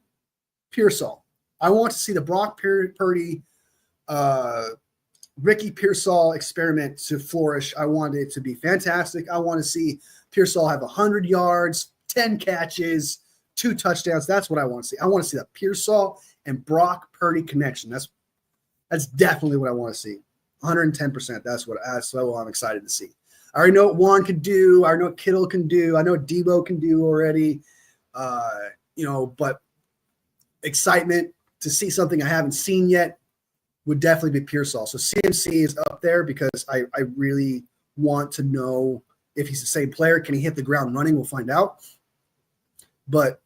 Pearsall. I want to see the Brock Purdy, Ricky Pearsall experiment to flourish. I want it to be fantastic. I want to see Pearsall have 100 yards, 10 catches, 2 touchdowns. That's what I want to see. I want to see that Pearsall and Brock Purdy connection. That's definitely what I want to see. 110%. That's what I'm excited to see. I already know what Juan can do. I already know what Kittle can do. I know what Debo can do already. But excitement to see something I haven't seen yet would definitely be Pearsall. So CMC is up there because I really want to know if he's the same player. Can he hit the ground running? We'll find out. But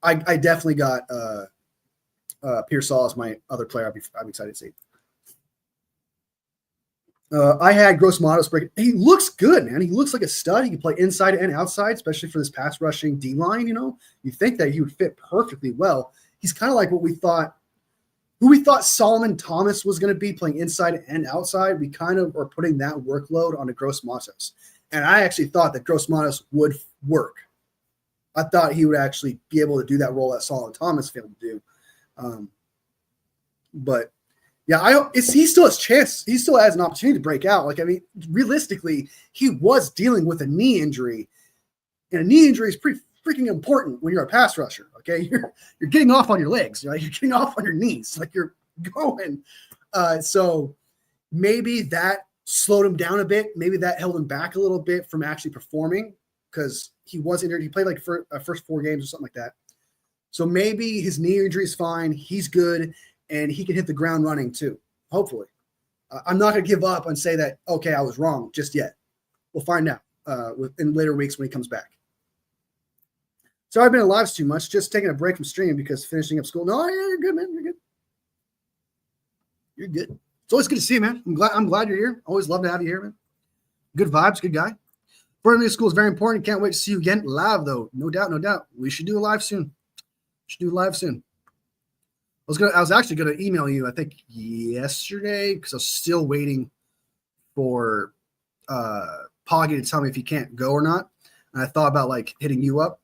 I definitely got Pearsall as my other player I'm excited to see. I had Gross Matos break. He looks good, man. He looks like a stud. He can play inside and outside, especially for this pass rushing D line. You think that he would fit perfectly well. He's kind of like who we thought Solomon Thomas was going to be, playing inside and outside. We kind of are putting that workload on a Gross Matos. And I actually thought that Gross Matos would work. I thought he would actually be able to do that role that Solomon Thomas failed to do. But yeah, he still has chance. He still has an opportunity to break out. Realistically, he was dealing with a knee injury, and a knee injury is pretty freaking important when you're a pass rusher. Okay, you're getting off on your legs, right? You're getting off on your knees, like you're going. So maybe that slowed him down a bit. Maybe that held him back a little bit from actually performing because he was injured. He played like first 4 games or something like that. So maybe his knee injury is fine. He's good. And he can hit the ground running too, hopefully. I'm not going to give up and say that, okay, I was wrong just yet. We'll find out in later weeks when he comes back. Sorry I've been alive too much, just taking a break from streaming because finishing up school. No, you're good, man. You're good. You're good. It's always good to see you, man. I'm glad you're here. Always love to have you here, man. Good vibes, good guy. Burning school is very important. Can't wait to see you again live, though. No doubt. We should do a live soon. I was actually going to email you, I think, yesterday because I was still waiting for Poggy to tell me if he can't go or not. And I thought about hitting you up,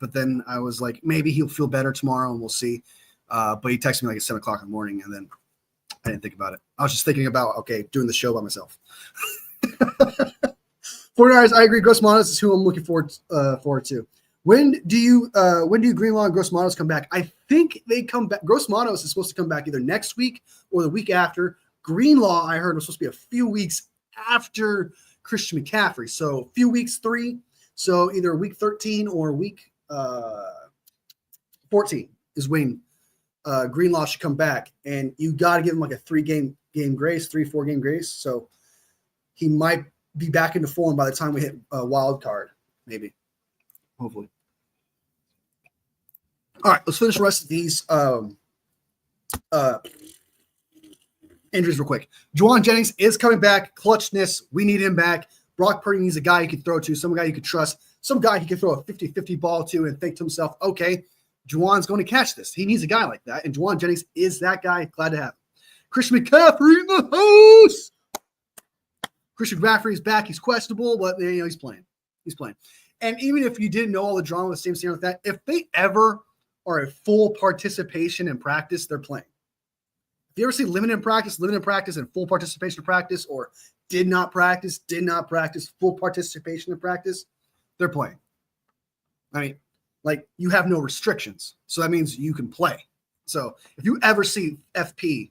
but then I was like, maybe he'll feel better tomorrow and we'll see. But he texted me at 7 o'clock in the morning, and then I didn't think about it. I was just thinking about, doing the show by myself. 49ers, I agree. Gross Matos is who I'm looking forward to. When do Greenlaw and Gross Matos come back? I think they come back. Gross Matos is supposed to come back either next week or the week after. Greenlaw, I heard, was supposed to be a few weeks after Christian McCaffrey. So a few weeks, 3. So either week 13 or week 14 is when Greenlaw should come back. And you got to give him a 4 game grace. So he might be back into form by the time we hit a wild card, maybe. Hopefully. All right, let's finish the rest of these injuries real quick. Juwan Jennings is coming back. Clutchness, we need him back. Brock Purdy needs a guy you can throw to, some guy you can trust, some guy he can throw a 50-50 ball to and think to himself, okay, Juwan's going to catch this. He needs a guy like that, and Juwan Jennings is that guy. Glad to have him. Christian McCaffrey in the house. Christian McCaffrey is back. He's questionable, but he's playing. And even if you didn't know all the drama with CMC like that, if they ever are a full participation in practice, they're playing. If you ever see limited practice, and full participation in practice, or did not practice, full participation in practice, they're playing. I mean, you have no restrictions. So that means you can play. So if you ever see FP,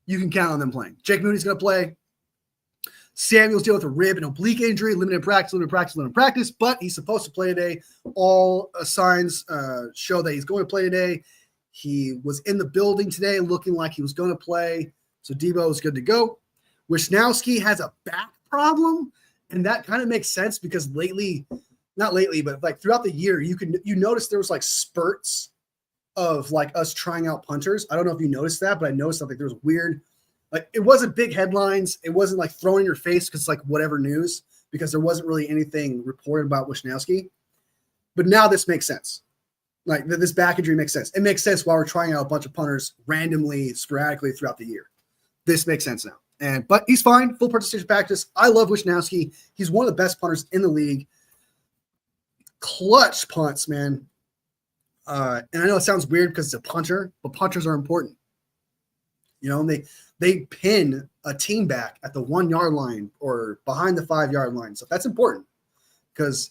you can count on them playing. Jake Mooney's going to play. Samuel's dealing with a rib and oblique injury, limited practice, but he's supposed to play today. All signs show that he's going to play today. He was in the building today looking like he was going to play. So Debo is good to go. Wisnowski has a back problem, and that kind of makes sense because not lately, but like throughout the year, you notice there was like spurts of like us trying out punters. I don't know if you noticed that, but I noticed that like there was weird, like it wasn't big headlines. It wasn't like thrown in your face because like whatever news, because there wasn't really anything reported about Wisnowski. But now this makes sense. Like this back injury makes sense. It makes sense while we're trying out a bunch of punters randomly, sporadically throughout the year. This makes sense now. But he's fine. Full participation practice. I love Wisnowski. He's one of the best punters in the league. Clutch punts, man. And I know it sounds weird because it's a punter, but punters are important. You know, and they pin a team back at the 1 yard line or behind the 5 yard line. So that's important because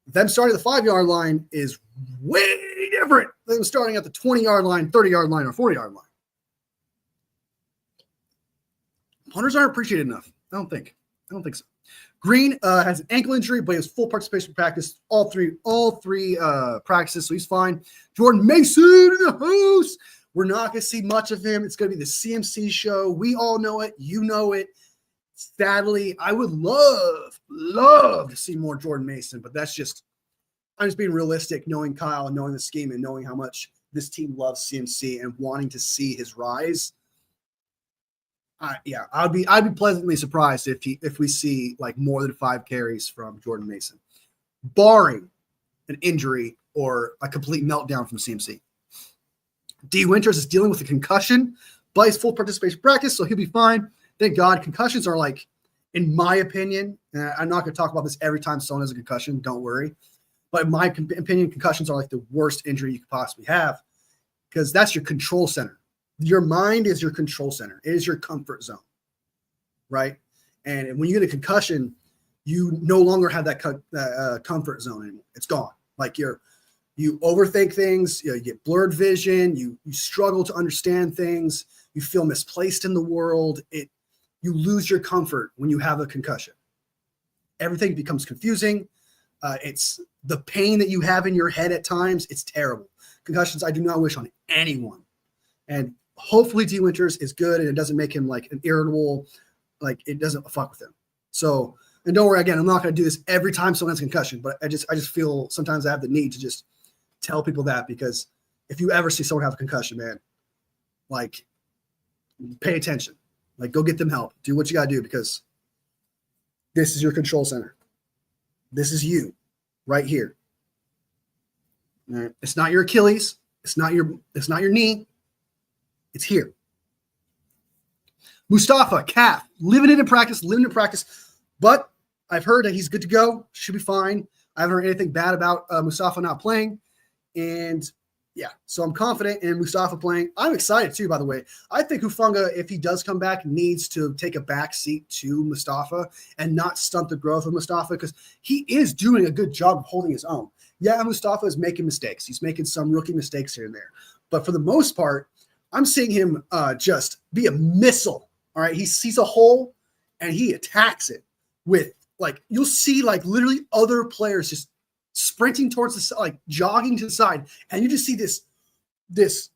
them starting at the 5 yard line is way different than starting at the 20 yard line, 30 yard line, or 40 yard line. Punters aren't appreciated enough. I don't think so. Green has an ankle injury, but he has full participation practice all three practices, so he's fine. Jordan Mason in the house. We're not going to see much of him. It's going to be the CMC show. We all know it. You know it. Sadly, I would love to see more Jordan Mason, but I'm just being realistic, knowing Kyle and knowing the scheme and knowing how much this team loves CMC and wanting to see his rise. I'd be pleasantly surprised if we see like more than 5 carries from Jordan Mason, barring an injury or a complete meltdown from CMC. D. Winters is dealing with a concussion, but he's full participation practice, so he'll be fine. Thank God. Concussions are like, in my opinion, and I'm not going to talk about this every time someone has a concussion, don't worry. But in my opinion, concussions are like the worst injury you could possibly have because that's your control center. Your mind is your control center. It is your comfort zone, right? And when you get a concussion, you no longer have that comfort zone anymore. It's gone. Like you overthink things. You get blurred vision. You struggle to understand things. You feel misplaced in the world. You lose your comfort when you have a concussion. Everything becomes confusing. It's the pain that you have in your head at times. It's terrible. Concussions I do not wish on anyone. And hopefully D. Winters is good and it doesn't make him like an irritable, like it doesn't fuck with him. So, and don't worry, again, I'm not going to do this every time someone has a concussion, but I just feel sometimes I have the need to just tell people that because if you ever see someone have a concussion, man, like pay attention, like go get them help, do what you got to do because this is your control center. This is you right here. All right? It's not your Achilles. It's not your knee. It's here. Mustafa, calf, limited in practice, but I've heard that he's good to go. Should be fine. I haven't heard anything bad about Mustafa not playing. And yeah, so I'm confident in Mustafa playing. I'm excited too, by the way. I think Hufanga, if he does come back, needs to take a back seat to Mustafa and not stunt the growth of Mustafa because he is doing a good job of holding his own. Yeah, Mustafa is making mistakes. He's making some rookie mistakes here and there. But for the most part, I'm seeing him just be a missile. All right. He sees a hole and he attacks it with like, you'll see like literally other players just sprinting towards the side, like jogging to the side. And you just see this,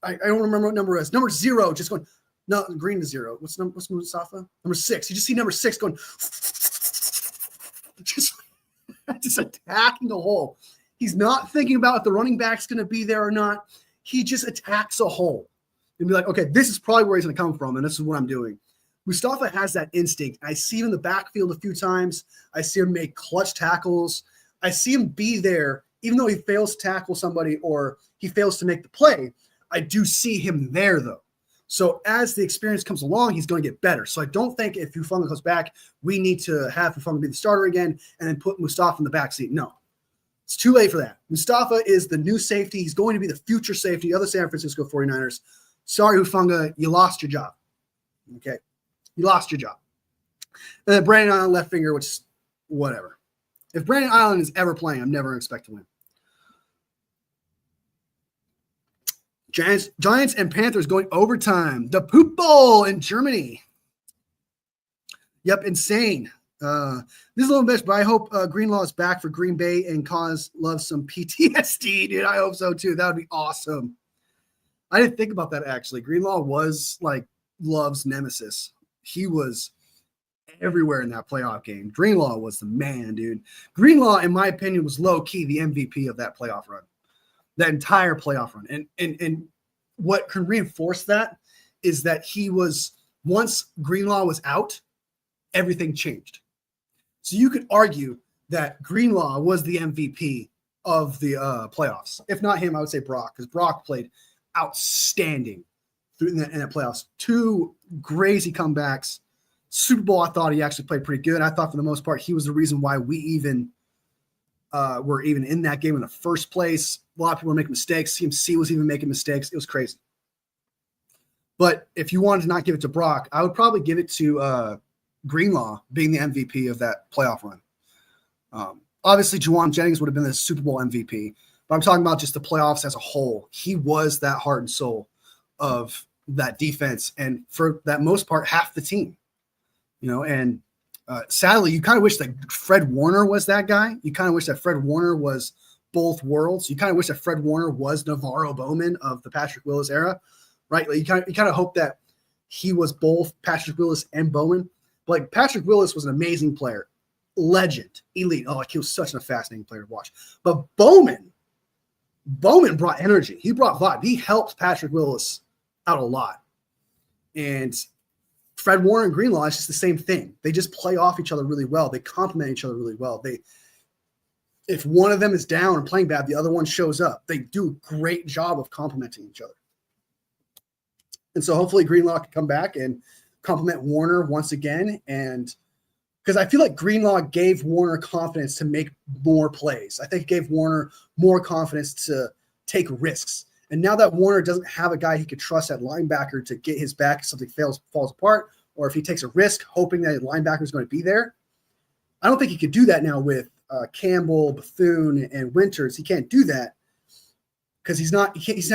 I don't remember what number it is. Number 0 just going, no, green to 0. What's Mustafa? Number 6. You just see number 6 going, just attacking the hole. He's not thinking about if the running back's going to be there or not. He just attacks a hole. And be like, okay, this is probably where he's going to come from, and this is what I'm doing. Mustafa has that instinct. I see him in the backfield a few times. I see him make clutch tackles. I see him be there, even though he fails to tackle somebody or he fails to make the play. I do see him there, though. So as the experience comes along, he's going to get better. So I don't think if Hufanga comes back, we need to have Hufanga be the starter again and then put Mustafa in the backseat. No. It's too late for that. Mustafa is the new safety. He's going to be the future safety of the San Francisco 49ers. Sorry, Hufanga, you lost your job. Okay? You lost your job. And then Brandon Island left finger, which is whatever. If Brandon Island is ever playing, I'm never going to expect to win. Giants and Panthers going overtime. The Poop Bowl in Germany. Yep, insane. This is a little bit, but I hope Greenlaw is back for Green Bay and cause Love some PTSD, dude. I hope so too. That would be awesome. I didn't think about that actually. Greenlaw was like Love's nemesis. He was everywhere in that playoff game. Greenlaw was the man, dude. Greenlaw, in my opinion, was low key the MVP of that playoff run, that entire playoff run. And what can reinforce that is that he was, once Greenlaw was out, everything changed. So you could argue that Greenlaw was the MVP of the playoffs. If not him, I would say Brock, because Brock played outstanding in the playoffs. 2 crazy comebacks. Super Bowl, I thought he actually played pretty good. I thought for the most part he was the reason why we even were even in that game in the first place. A lot of people were making mistakes. CMC was even making mistakes. It was crazy. But if you wanted to not give it to Brock, I would probably give it to Greenlaw being the MVP of that playoff run. Obviously, Juwan Jennings would have been the Super Bowl MVP, but I'm talking about just the playoffs as a whole. He was that heart and soul of that defense, and for that most part, half the team. And sadly, you kind of wish that Fred Warner was that guy. You kind of wish that Fred Warner was both worlds. You kind of wish that Fred Warner was Navarro Bowman of the Patrick Willis era, right? Like you kind of hope that he was both Patrick Willis and Bowman. But like Patrick Willis was an amazing player, legend, elite. Oh, like he was such a fascinating player to watch. But Bowman brought energy. He brought vibe. He helped Patrick Willis out a lot. And Fred Warner and Greenlaw is just the same thing. They just play off each other really well. They complement each other really well. If one of them is down and playing bad, the other one shows up. They do a great job of complementing each other. And so hopefully Greenlaw can come back and compliment Warner once again. And because I feel like Greenlaw gave Warner confidence to make more plays. I think it gave Warner more confidence to take risks. And now that Warner doesn't have a guy he could trust at linebacker to get his back if something falls apart, or if he takes a risk hoping that the linebacker is going to be there, I don't think he could do that now with Campbell, Bethune, and Winters. He can't do that because he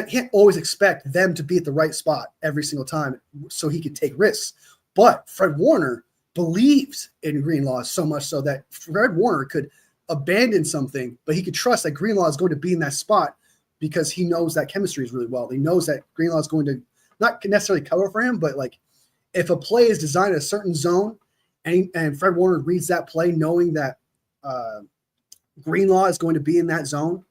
can't always expect them to be at the right spot every single time so he could take risks. But Fred Warner believes in Greenlaw so much so that Fred Warner could abandon something, but he could trust that Greenlaw is going to be in that spot because he knows that chemistry is really well. He knows that Greenlaw is going to not necessarily cover for him, but like if a play is designed in a certain zone and Fred Warner reads that play knowing that Greenlaw is going to be in that zone,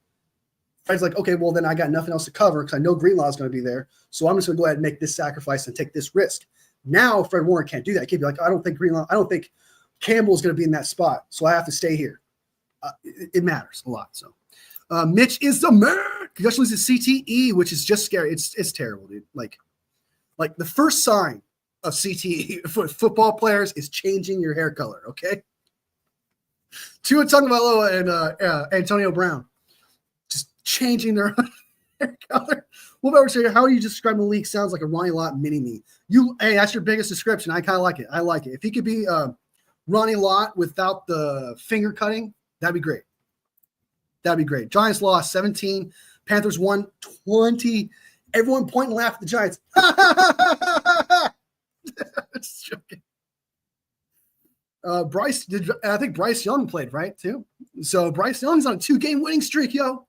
Fred's like, okay, well, then I got nothing else to cover because I know Greenlaw is going to be there. So I'm just going to go ahead and make this sacrifice and take this risk. Now Fred Warner can't do that. He can't be like, I don't think Campbell's going to be in that spot, so I have to stay here. It matters a lot. So Mitch is the man. Congratulations to CTE, which is just scary. It's terrible, dude. Like the first sign of CTE for football players is changing your hair color, okay? Tua Tagovailoa and Antonio Brown just changing their hair color. What about you? How do you describe Malik? Sounds like a Ronnie Lott mini-me. Hey, that's your biggest description. I kind of like it. I like it. If he could be Ronnie Lott without the finger cutting, that'd be great. That'd be great. Giants lost 17. Panthers won 20. Everyone point and laugh at the Giants. Just joking. I think Bryce Young played, right, too? So Bryce Young's on a 2-game winning streak, yo.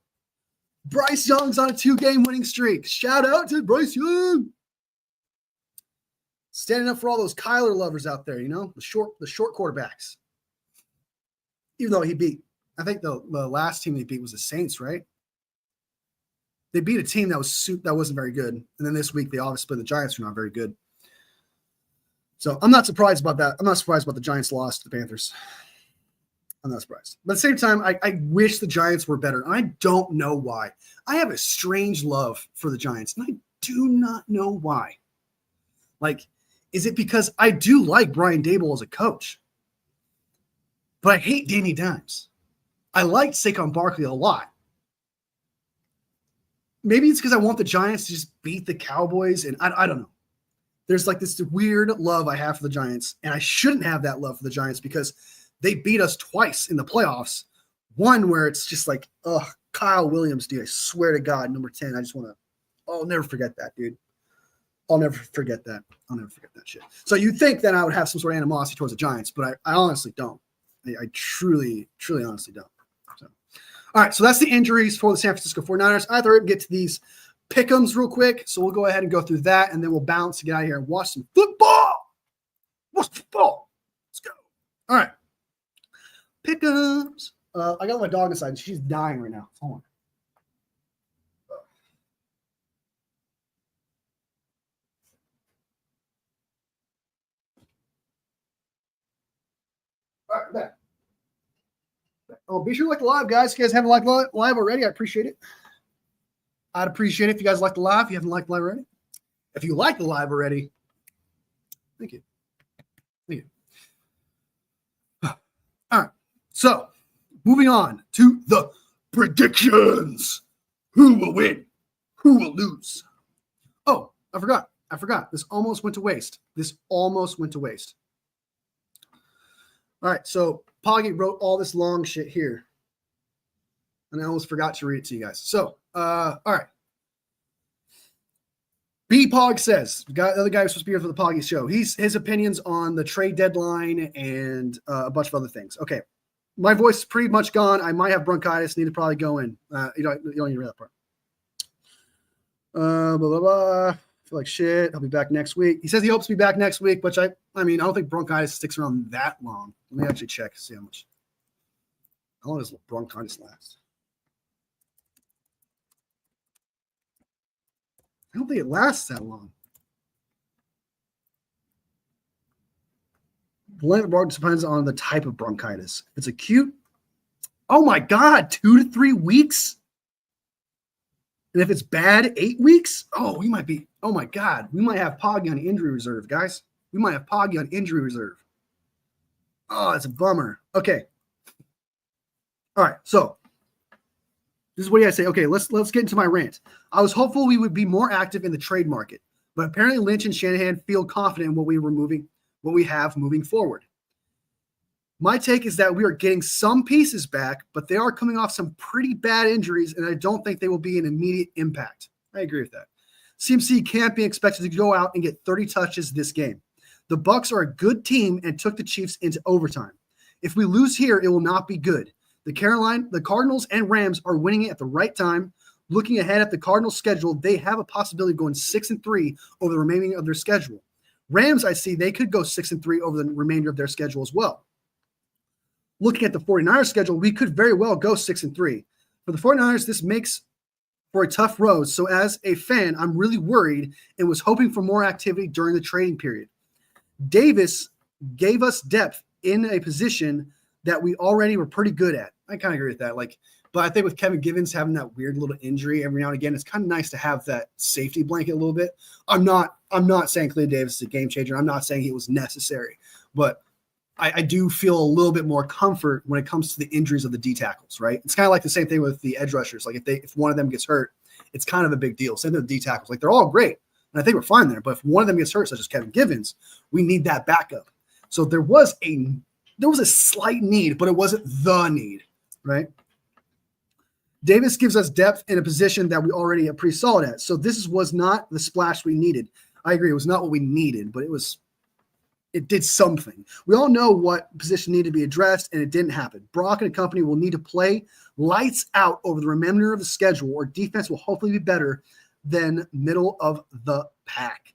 Bryce Young's on a 2-game winning streak. Shout out to Bryce Young. Standing up for all those Kyler lovers out there, the short quarterbacks. Even though he beat, I think the last team they beat was the Saints, right? They beat a team that wasn't very good. And then this week they obviously played the Giants, who are not very good. So I'm not surprised about that. I'm not surprised about the Giants loss to the Panthers. I'm not surprised. But at the same time, I wish the Giants were better. And I don't know why. I have a strange love for the Giants, and I do not know why. Like, is it because I do like Brian Daboll as a coach, but I hate Danny Dimes? I liked Saquon Barkley a lot. Maybe it's because I want the Giants to just beat the Cowboys, and I don't know. There's like this weird love I have for the Giants, and I shouldn't have that love for the Giants because they beat us twice in the playoffs. One where it's just like, Kyle Williams, dude, I swear to God, number 10, I just want to I'll never forget that, dude. I'll never forget that. I'll never forget that shit. So you'd think that I would have some sort of animosity towards the Giants, but I honestly don't. I truly, truly honestly don't. So, all right, so that's the injuries for the San Francisco 49ers. I thought we'd get to these pick'ems real quick, so we'll go ahead and go through that, and then we'll bounce to get out of here and watch some football. Watch football. Let's go. All right. Pick'ems. I got my dog inside. She's dying right now. Hold on. All right, back. Oh, be sure to like the live, guys. If you guys haven't liked the live already, I appreciate it. I'd appreciate it if you guys like the live. If you haven't liked the live already. If you like the live already, thank you. Thank you. All right. So, moving on to the predictions. Who will win? Who will lose? Oh, I forgot. This almost went to waste. All right, so Poggy wrote all this long shit here. And I almost forgot to read it to you guys. So, all right. B-Pog says, the other guy who's supposed to be here for the Poggy show, his opinions on the trade deadline and a bunch of other things. Okay, my voice is pretty much gone. I might have bronchitis. Need to probably go in. You don't need to read that part. Blah, blah, blah. Feel like shit. I'll be back next week. He says he hopes to be back next week, which I don't think bronchitis sticks around that long. Let me actually check, see how long does bronchitis last? I don't think it lasts that long. The length of bronchitis depends on the type of bronchitis. If it's acute, oh my God, 2 to 3 weeks? And if it's bad, 8 weeks? Oh, oh my God, we might have Poggy on injury reserve, guys. We might have Poggy on injury reserve. Oh, it's a bummer. Okay. All right, so this is what I say. Okay, let's get into my rant. I was hopeful we would be more active in the trade market, but apparently Lynch and Shanahan feel confident in what we have moving forward. My take is that we are getting some pieces back, but they are coming off some pretty bad injuries, and I don't think they will be an immediate impact. I agree with that. CMC can't be expected to go out and get 30 touches this game. The Bucs are a good team and took the Chiefs into overtime. If we lose here, it will not be good. The Cardinals and Rams are winning it at the right time. Looking ahead at the Cardinals' schedule, they have a possibility of going 6-3 over the remaining of their schedule. Rams, I see they could go 6-3 over the remainder of their schedule as well. Looking at the 49ers schedule, we could very well go 6-3. For the 49ers, this makes for a tough road. So as a fan, I'm really worried and was hoping for more activity during the trading period. Davis gave us depth in a position that we already were pretty good at. I kind of agree with that. But I think with Kevin Givens having that weird little injury every now and again, it's kind of nice to have that safety blanket a little bit. I'm not saying Cleo Davis is a game changer. I'm not saying he was necessary, but I do feel a little bit more comfort when it comes to the injuries of the D tackles, right? It's kind of like the same thing with the edge rushers. Like if one of them gets hurt, it's kind of a big deal. Same thing with D tackles. Like they're all great, and I think we're fine there. But if one of them gets hurt, such as Kevin Givens, we need that backup. So there was a slight need, but it wasn't the need, right? Davis gives us depth in a position that we already are pretty solid at. So this was not the splash we needed. I agree. It was not what we needed, but it did something. We all know what position needed to be addressed, and it didn't happen. Brock and company will need to play lights out over the remainder of the schedule, or defense will hopefully be better than middle of the pack.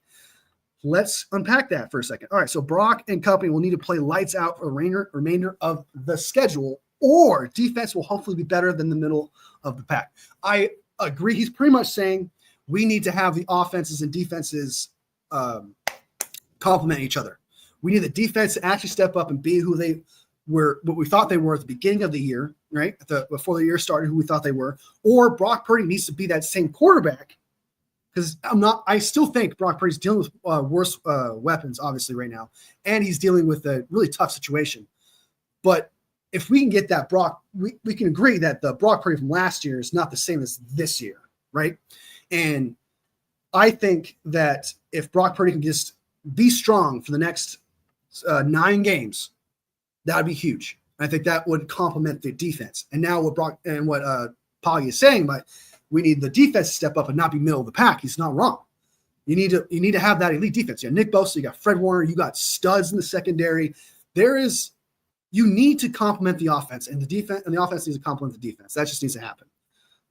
Let's unpack that for a second. All right, so Brock and company will need to play lights out for the remainder of the schedule, or defense will hopefully be better than the middle of the pack. I agree. He's pretty much saying we need to have the offenses and defenses complement each other. We need the defense to actually step up and be who they were, what we thought they were at the beginning of the year, right? Before the year started, who we thought they were. Or Brock Purdy needs to be that same quarterback, because I still think Brock Purdy's dealing with worse weapons, obviously, right now. And he's dealing with a really tough situation. But if we can get that Brock, we can agree that the Brock Purdy from last year is not the same as this year, right? And I think that if Brock Purdy can just be strong for the next 9 games, that would be huge. I think that would complement the defense. And now what Poggy is saying, but we need the defense to step up and not be middle of the pack. He's not wrong. You need to have that elite defense. You got Nick Bosa, you got Fred Warner, you got studs in the secondary. You need to complement the offense, and the offense needs to complement the defense. That just needs to happen.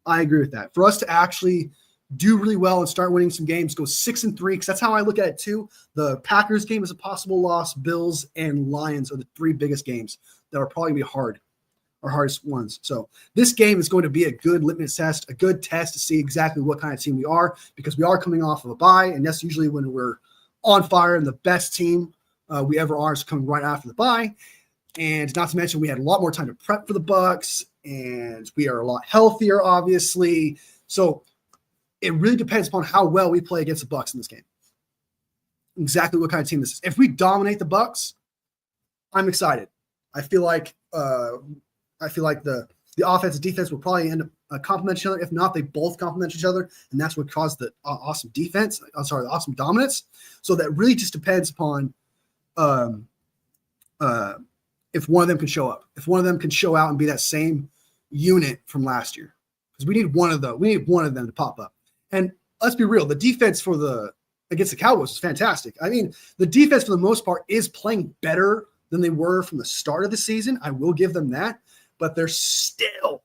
I agree with that. For us to actually do really well and start winning some games, go 6-3, because that's how I look at it too. The Packers game is a possible loss. Bills and Lions are the 3 biggest games that are probably going to be hard, our hardest ones. So this game is going to be a good litmus test, a good test to see exactly what kind of team we are, because we are coming off of a bye, and that's usually when we're on fire, and the best team we ever are is coming right after the bye. And not to mention, we had a lot more time to prep for the Bucs, and we are a lot healthier, obviously. So it really depends upon how well we play against the Bucs in this game. Exactly what kind of team this is. If we dominate the Bucs, I'm excited. I feel like the offense and defense will probably end up complement each other. If not, they both complement each other, and that's what caused the awesome defense. The awesome dominance. So that really just depends upon if one of them can show up. If one of them can show out and be that same unit from last year, because we need one of them to pop up. And let's be real, the defense against the Cowboys is fantastic. I mean, the defense for the most part is playing better than they were from the start of the season. I will give them that, but they're still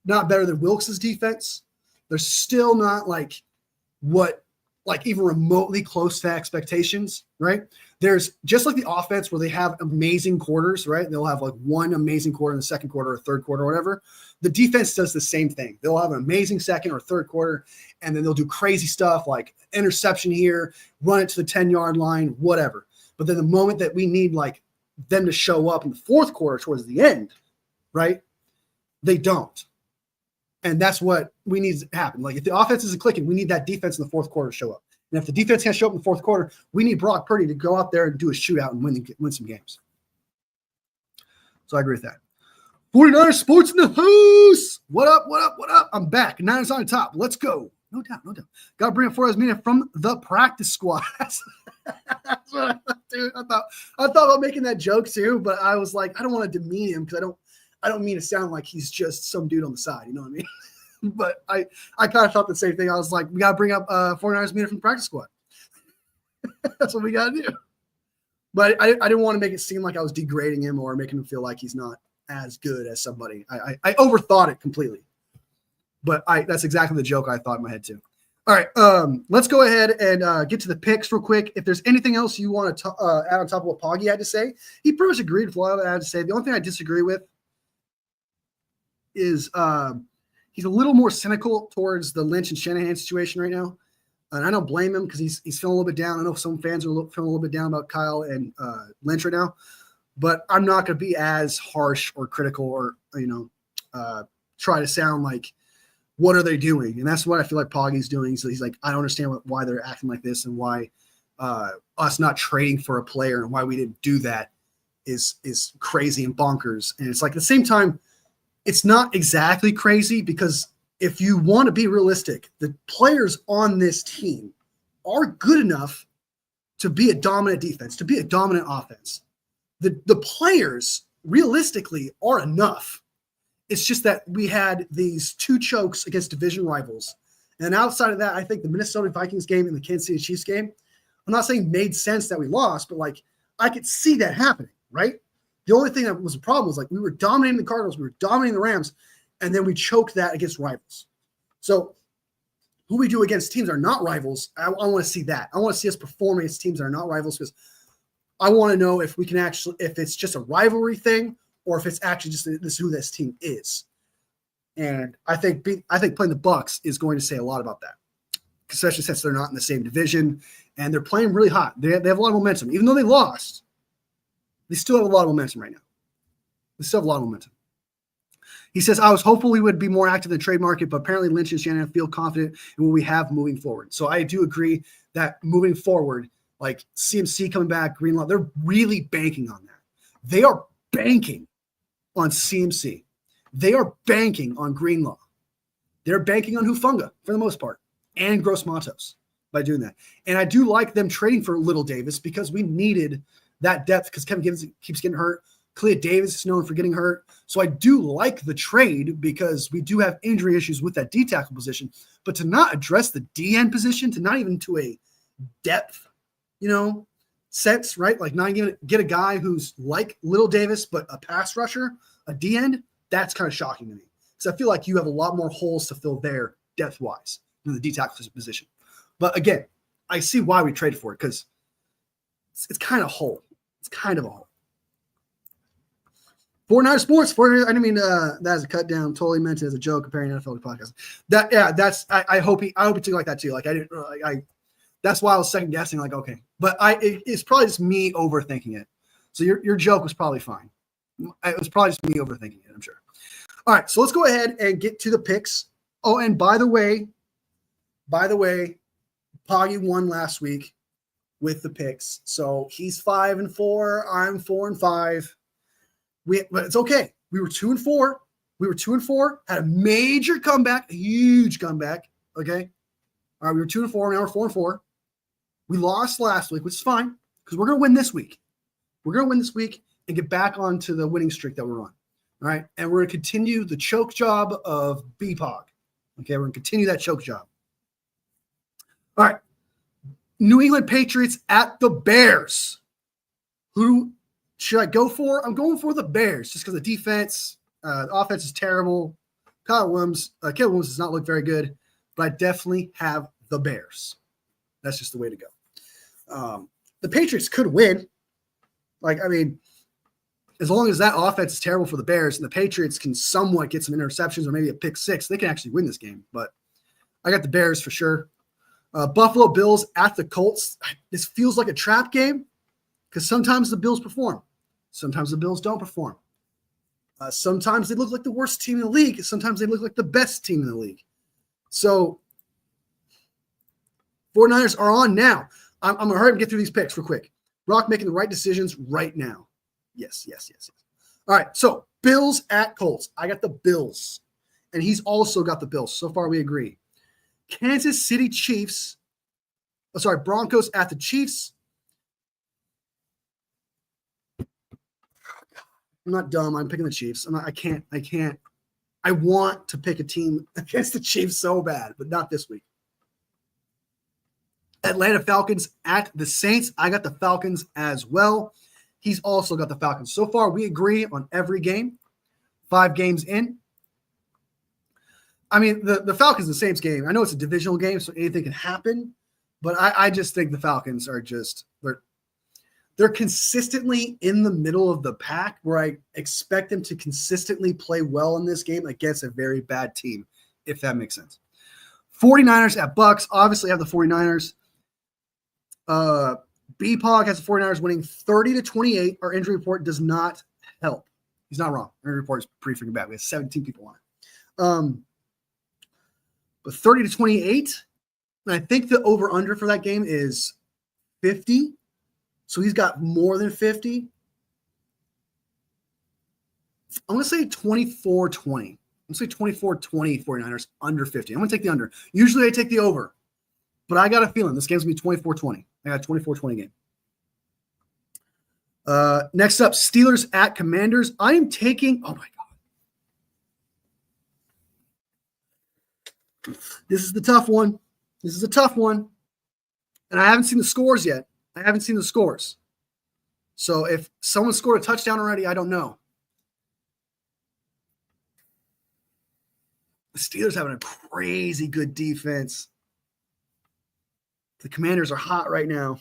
not better than Wilkes' defense. They're still not even remotely close to expectations, right? There's just like the offense where they have amazing quarters, right? They'll have like one amazing quarter in the second quarter or third quarter or whatever. The defense does the same thing. They'll have an amazing second or third quarter, and then they'll do crazy stuff like interception here, run it to the 10-yard line, whatever. But then the moment that we need like them to show up in the fourth quarter towards the end, right? They don't. And that's what we need to happen. Like if the offense isn't clicking, we need that defense in the fourth quarter to show up. And if the defense can't show up in the fourth quarter, we need Brock Purdy to go out there and do a shootout and win some games. So I agree with that. 49ers Sports in the house. What up? I'm back. Niners on top. Let's go. No doubt. Got to bring up Flores Mina from the practice squad. That's what I thought, dude. I thought about making that joke too, but I was like, I don't want to demean him because I don't mean to sound like he's just some dude on the side. You know what I mean? But I kind of thought the same thing. I was like, we got to bring up 49ers Mina from the practice squad. That's what we got to do. But I didn't want to make it seem like I was degrading him or making him feel like he's not as good as somebody. I overthought it completely. But that's exactly the joke I thought in my head too. All right, let's go ahead and get to the picks real quick. If there's anything else you want to add on top of what Poggy had to say, he pretty much agreed with what I had to say. The only thing I disagree with is he's a little more cynical towards the Lynch and Shanahan situation right now. And I don't blame him because he's feeling a little bit down. I know some fans are feeling a little bit down about Kyle and Lynch right now. But I'm not going to be as harsh or critical or, try to sound like, what are they doing? And that's what I feel like Poggy's doing. So he's like, I don't understand why they're acting like this and why us not trading for a player and why we didn't do that is crazy and bonkers. And it's like at the same time, it's not exactly crazy because if you want to be realistic, the players on this team are good enough to be a dominant defense, to be a dominant offense. The players realistically are enough. It's just that we had these 2 chokes against division rivals. And outside of that, I think the Minnesota Vikings game and the Kansas City Chiefs game, I'm not saying made sense that we lost, but like I could see that happening, right? The only thing that was a problem was like we were dominating the Cardinals, we were dominating the Rams, and then we choked that against rivals. So who we do against teams that are not rivals, I want to see that. I want to see us perform against teams that are not rivals because I want to know if we can actually, if it's just a rivalry thing or if it's actually just this who this team is. And I think playing the Bucs is going to say a lot about that, especially since they're not in the same division and they're playing really hot. They have a lot of momentum. Even though they lost, they still have a lot of momentum right now. They still have a lot of momentum. He says, I was hopeful we would be more active in the trade market, but apparently Lynch and Shanahan feel confident in what we have moving forward. So I do agree that moving forward, like CMC coming back, Greenlaw, they're really banking on that. They are banking on CMC. They are banking on Greenlaw. They're banking on Hufanga for the most part and Gross Matos by doing that. And I do like them trading for Little Davis because we needed that depth because Kevin Gibbs keeps getting hurt. Clea Davis is known for getting hurt. So I do like the trade because we do have injury issues with that D tackle position. But to not address the DN position, to not even to a depth, sense, right? Like not even get a guy who's like Little Davis, but a pass rusher, a D end, that's kind of shocking to me. Because I feel like you have a lot more holes to fill there depth-wise in the D tackle position. But again, I see why we traded for it because it's kind of a hole. It's kind of a hole. 49 Sports. I didn't mean that as a cut down. Totally meant it as a joke comparing NFL to podcast. I hope he took like that too. Like I didn't. That's why I was second guessing. Like okay, but it's probably just me overthinking it. So your joke was probably fine. It was probably just me overthinking it. I'm sure. All right, so let's go ahead and get to the picks. Oh, and by the way, Poggy won last week with the picks. So he's 5-4. I'm 4-5. But it's okay. We were 2-4. Had a major comeback, a huge comeback. Okay. All right, we were 2-4. Now we're 4-4. We lost last week, which is fine because we're going to win this week. We're going to win this week and get back onto the winning streak that we're on. All right. And we're going to continue the choke job of BPOG. Okay. We're going to continue that choke job. All right. New England Patriots at the Bears. Who should I go for? I'm going for the Bears just because the defense, the offense is terrible. Caleb Williams does not look very good, but I definitely have the Bears. That's just the way to go. The Patriots could win. As long as that offense is terrible for the Bears and the Patriots can somewhat get some interceptions or maybe a pick six, they can actually win this game. But I got the Bears for sure. Buffalo Bills at the Colts. This feels like a trap game because sometimes the Bills perform. Sometimes the Bills don't perform. Sometimes they look like the worst team in the league. Sometimes they look like the best team in the league. So 49ers are on now. I'm going to hurry and get through these picks real quick. Brock making the right decisions right now. Yes. All right, so Bills at Colts. I got the Bills, and he's also got the Bills. So far, we agree. Kansas City Chiefs. Broncos at the Chiefs. I'm not dumb. I'm picking the Chiefs. I can't. I want to pick a team against the Chiefs so bad, but not this week. Atlanta Falcons at the Saints. I got the Falcons as well. He's also got the Falcons. So far, we agree on every game. 5 games in. The Falcons and Saints game, I know it's a divisional game, so anything can happen. But I just think the Falcons are they're consistently in the middle of the pack where I expect them to consistently play well in this game against a very bad team, if that makes sense. 49ers at Bucs. Obviously, I have the 49ers. BPOG has the 49ers winning 30-28. Our injury report does not help. He's not wrong. Our injury report is pretty freaking bad. We have 17 people on it. But 30-28, and I think the over-under for that game is 50. So he's got more than 50. I'm going to say 24-20. I'm going to say 24-20 49ers under 50. I'm going to take the under. Usually I take the over. But I got a feeling this game's going to be 24-20. I got a 24-20 game. Next up, Steelers at Commanders. I am taking – oh, my God. This is the tough one. And I haven't seen the scores yet. So if someone scored a touchdown already, I don't know. The Steelers having a crazy good defense. The Commanders are hot right now.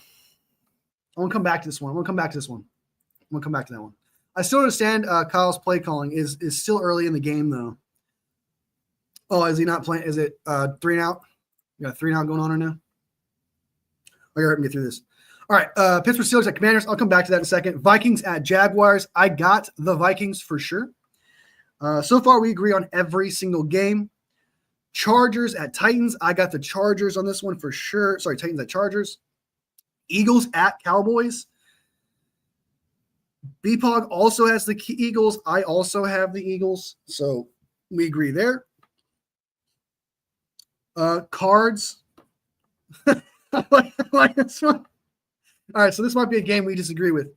I want to come back to this one. I'm going to come back to that one. I still understand Kyle's play calling is still early in the game, though. Oh, is he not playing? Is it 3 and out? You got 3 and out going on right now? I got to get through this. All right, Pittsburgh Steelers at Commanders. I'll come back to that in a second. Vikings at Jaguars. I got the Vikings for sure. So far, we agree on every single game. Chargers at Titans. I got the Chargers on this one for sure. Sorry, Titans at Chargers. Eagles at Cowboys. BPOG also has the Eagles. I also have the Eagles. So we agree there. Cards. I like this one. All right, so this might be a game we disagree with.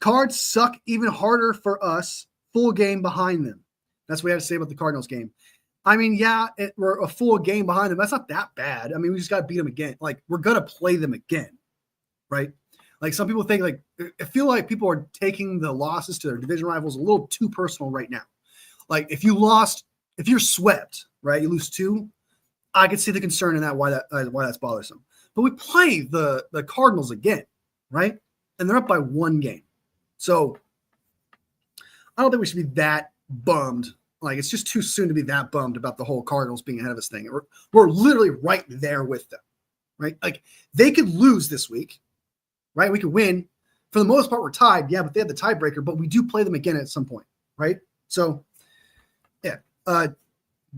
Cards suck even harder for us. Full game behind them. That's what we have to say about the Cardinals game. I mean, yeah, we're a full game behind them. That's not that bad. I mean, we just got to beat them again. Like, we're going to play them again, right? Like, some people think, like, I feel like people are taking the losses to their division rivals a little too personal right now. Like, if you're swept, right, you lose 2, I could see the concern in that, why that's bothersome. But we play the Cardinals again, right? And they're up by 1 game. So I don't think we should be that bummed. Like, it's just too soon to be that bummed about the whole Cardinals being ahead of us thing. We're literally right there with them, right? Like, they could lose this week, right? We could win. For the most part, we're tied. Yeah, but they have the tiebreaker, but we do play them again at some point, right? So, yeah.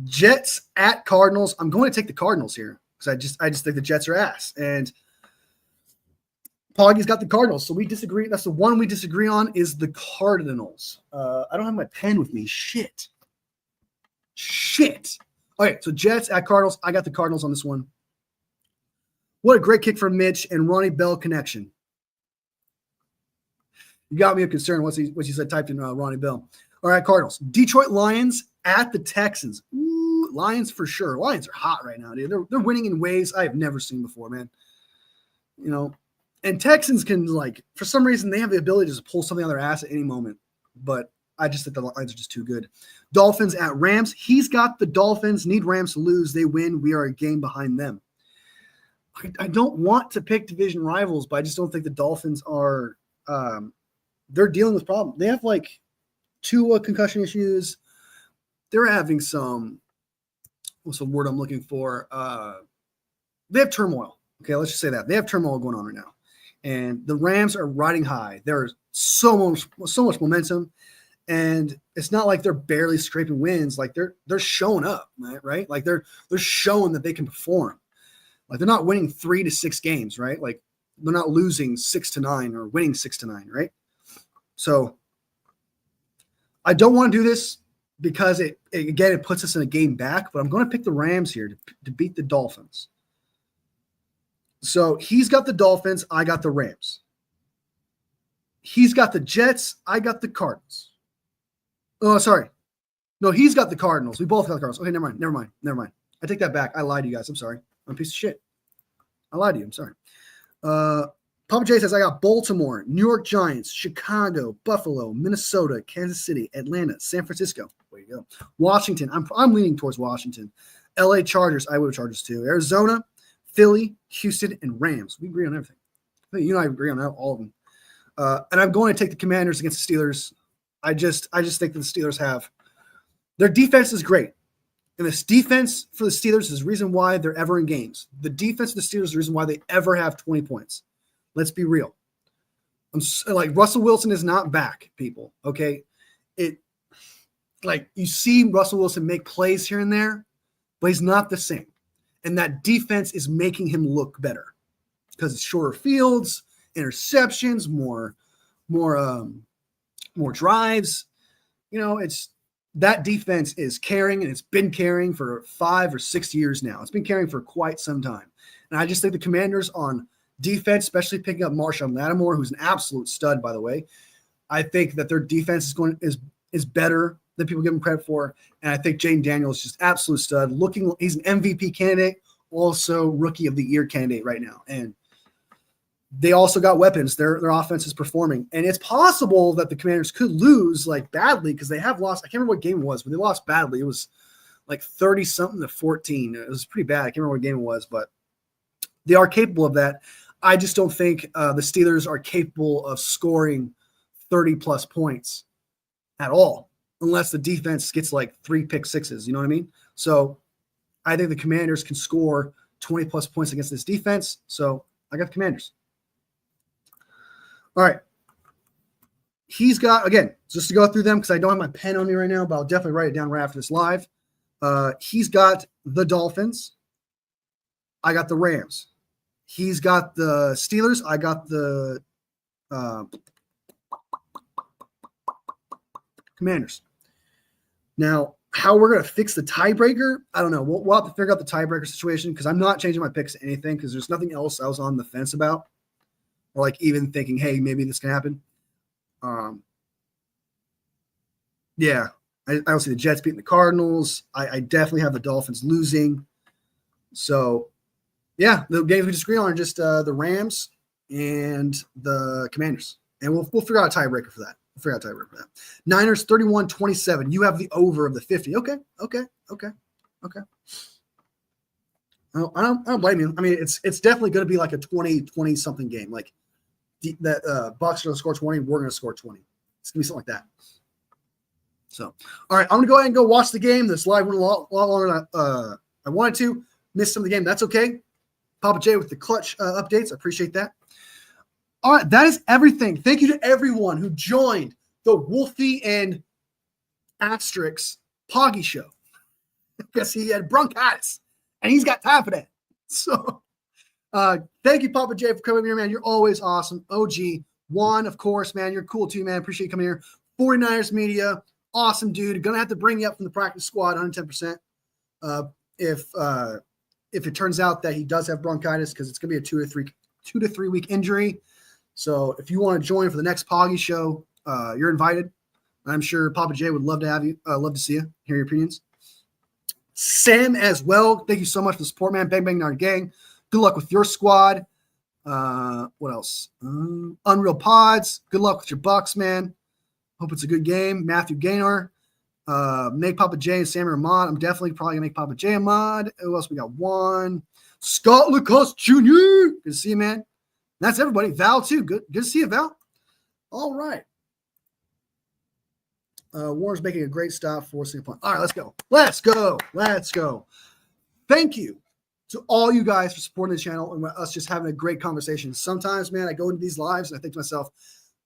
Jets at Cardinals. I'm going to take the Cardinals here because I just think the Jets are ass. And Poggy's got the Cardinals, so we disagree. That's the one we disagree on is the Cardinals. I don't have my pen with me. Shit. Okay, so Jets at Cardinals. I got the Cardinals on this one. What a great kick from Mitch and Ronnie Bell connection. You got me a concern once he said typed in Ronnie Bell. All right, Cardinals. Detroit Lions at the Texans. Ooh, Lions for sure. Lions are hot right now, dude. They're winning in ways I have never seen before, man. You know, and Texans can, like, for some reason, they have the ability to just pull something on their ass at any moment. But I just think the Lions are just too good. Dolphins at Rams. He's got the Dolphins. Need Rams to lose. They win. We are a game behind them. I don't want to pick division rivals, but I just don't think the Dolphins are they're dealing with problems. They have, like, 2 concussion issues. They're having some, what's the word I'm looking for? They have turmoil. Okay, let's just say that. They have turmoil going on right now. And the Rams are riding high. There's so much momentum. And it's not like they're barely scraping wins. Like, they're showing up, right? Like, they're showing that they can perform. Like, they're not winning 3 to 6 games, right? Like, they're not losing 6 to 9 or winning 6 to 9, right? So I don't want to do this because it puts us in a game back, but I'm going to pick the Rams here to beat the Dolphins. So he's got the Dolphins. I got the Rams. He's got the Jets. I got the Cardinals. Oh, sorry. No, he's got the Cardinals. We both got the Cardinals. Okay, never mind. I take that back. I lied to you guys. I'm sorry. I'm a piece of shit. I lied to you. I'm sorry. Papa J says, I got Baltimore, New York Giants, Chicago, Buffalo, Minnesota, Kansas City, Atlanta, San Francisco. There you go. Washington. I'm leaning towards Washington. LA Chargers. I would have Chargers too. Arizona, Philly, Houston, and Rams. We agree on everything. I think you and I agree on all of them. And I'm going to take the Commanders against the Steelers. I just think that the Steelers have their defense is great. And this defense for the Steelers is the reason why they're ever in games. The defense of the Steelers is the reason why they ever have 20 points. Let's be real. Like, Russell Wilson is not back, people. Okay. Like, you see Russell Wilson make plays here and there, but he's not the same. And that defense is making him look better because it's shorter fields, interceptions, more drives. You know, that defense is carrying, and it's been carrying for 5 or 6 years now. It's been carrying for quite some time. And I just think the Commanders on defense, especially picking up Marshawn Lattimore, who's an absolute stud, by the way, I think that their defense is better than people give him credit for. And I think Jaden Daniels is just absolute stud. He's an MVP candidate, also Rookie of the Year candidate right now. And they also got weapons. Their offense is performing. And it's possible that the Commanders could lose, like, badly, because they have lost. I can't remember what game it was, but they lost badly. It was like 30-something to 14. It was pretty bad. I can't remember what game it was, but they are capable of that. I just don't think the Steelers are capable of scoring 30-plus points at all, unless the defense gets like 3 pick sixes. You know what I mean? So I think the Commanders can score 20-plus points against this defense. So I got the Commanders. All right. He's got, again, just to go through them because I don't have my pen on me right now, but I'll definitely write it down right after this live. He's got the Dolphins. I got the Rams. He's got the Steelers. I got the Commanders. Now, how we're going to fix the tiebreaker, I don't know. We'll have to figure out the tiebreaker situation because I'm not changing my picks to anything because there's nothing else I was on the fence about or, like, even thinking, hey, maybe this can happen. Yeah, I don't see the Jets beating the Cardinals. I definitely have the Dolphins losing. So, yeah, the games we disagree on are just the Rams and the Commanders. And we'll figure out a tiebreaker for that. Niners 31-27. You have the over of the 50. Okay. I don't blame you. I mean, it's definitely going to be like a 20 something game. Like that Bucs are going to score 20. We're going to score 20. It's going to be something like that. So, all right, I'm going to go ahead and go watch the game. This live went a lot longer than I wanted to. Missed some of the game. That's okay. Papa J with the clutch updates. I appreciate that. All right, that is everything. Thank you to everyone who joined the Wolfie and Asterix Poggy show. Because he had bronchitis, and he's got time for that. So, thank you, Papa J, for coming here, man. You're always awesome. OG. Juan, of course, man. You're cool too, man. Appreciate you coming here. 49ers Media. Awesome, dude. Gonna have to bring you up from the practice squad 110%. If it turns out that he does have bronchitis, because it's gonna be a 2 to 3 week injury. So if you want to join for the next Poggy show, you're invited. I'm sure Papa J would love to have you. Love to see you. Hear your opinions. Sam as well. Thank you so much for the support, man. Bang bang Nard gang. Good luck with your squad. What else? Unreal Pods. Good luck with your Bucs, man. Hope it's a good game. Matthew Gaynor. Make Papa J and Sammy a mod. I'm definitely probably going to make Papa J a mod. Who else we got? One. Scott Lacoste Jr. Good to see you, man. That's everybody. Val, too. Good to see you, Val. All right. Warren's making a great stop, forcing a punt. All right, let's go. Thank you to all you guys for supporting the channel and us just having a great conversation. Sometimes, man, I go into these lives and I think to myself,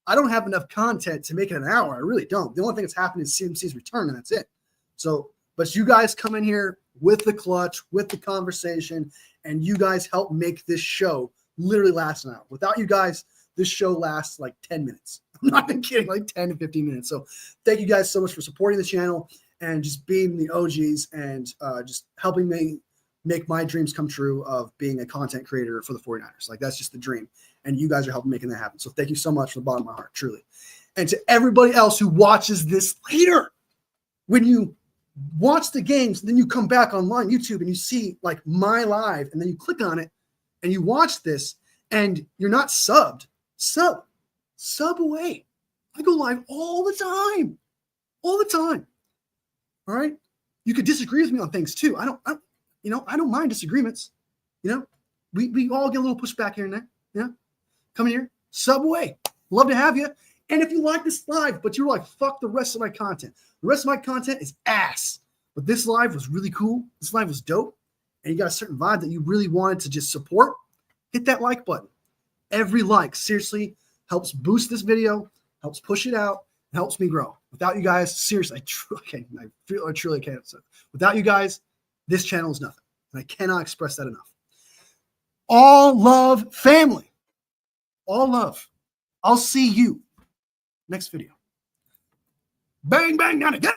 I don't have enough content to make it an hour. I really don't. The only thing that's happened is CMC's return, and that's it. So, but you guys come in here with the clutch, with the conversation, and you guys help make this show literally last an hour. Without you guys, this show lasts like 10 minutes. I'm not even kidding, like 10 to 15 minutes. So thank you guys so much for supporting the channel and just being the OGs and just helping me make my dreams come true of being a content creator for the 49ers. Like, that's just the dream. And you guys are helping making that happen. So thank you so much from the bottom of my heart, truly. And to everybody else who watches this later, when you watch the games, then you come back online, YouTube, and you see like my live, and then you click on it and you watch this and you're not subbed, sub away. I go live all the time. All right. You could disagree with me on things too. I don't mind disagreements. We all get a little pushback here and there. Come here, sub away. Love to have you. And if you like this live, but you're like, fuck the rest of my content. The rest of my content is ass. But this live was really cool. This live was dope. And you got a certain vibe that you really wanted to just support. Hit that like button. Every like seriously helps boost this video, helps push it out, and helps me grow. Without you guys, seriously, I truly can't. So without you guys, this channel is nothing. And I cannot express that enough. All love, family. All love. I'll see you next video. Bang, bang, down again.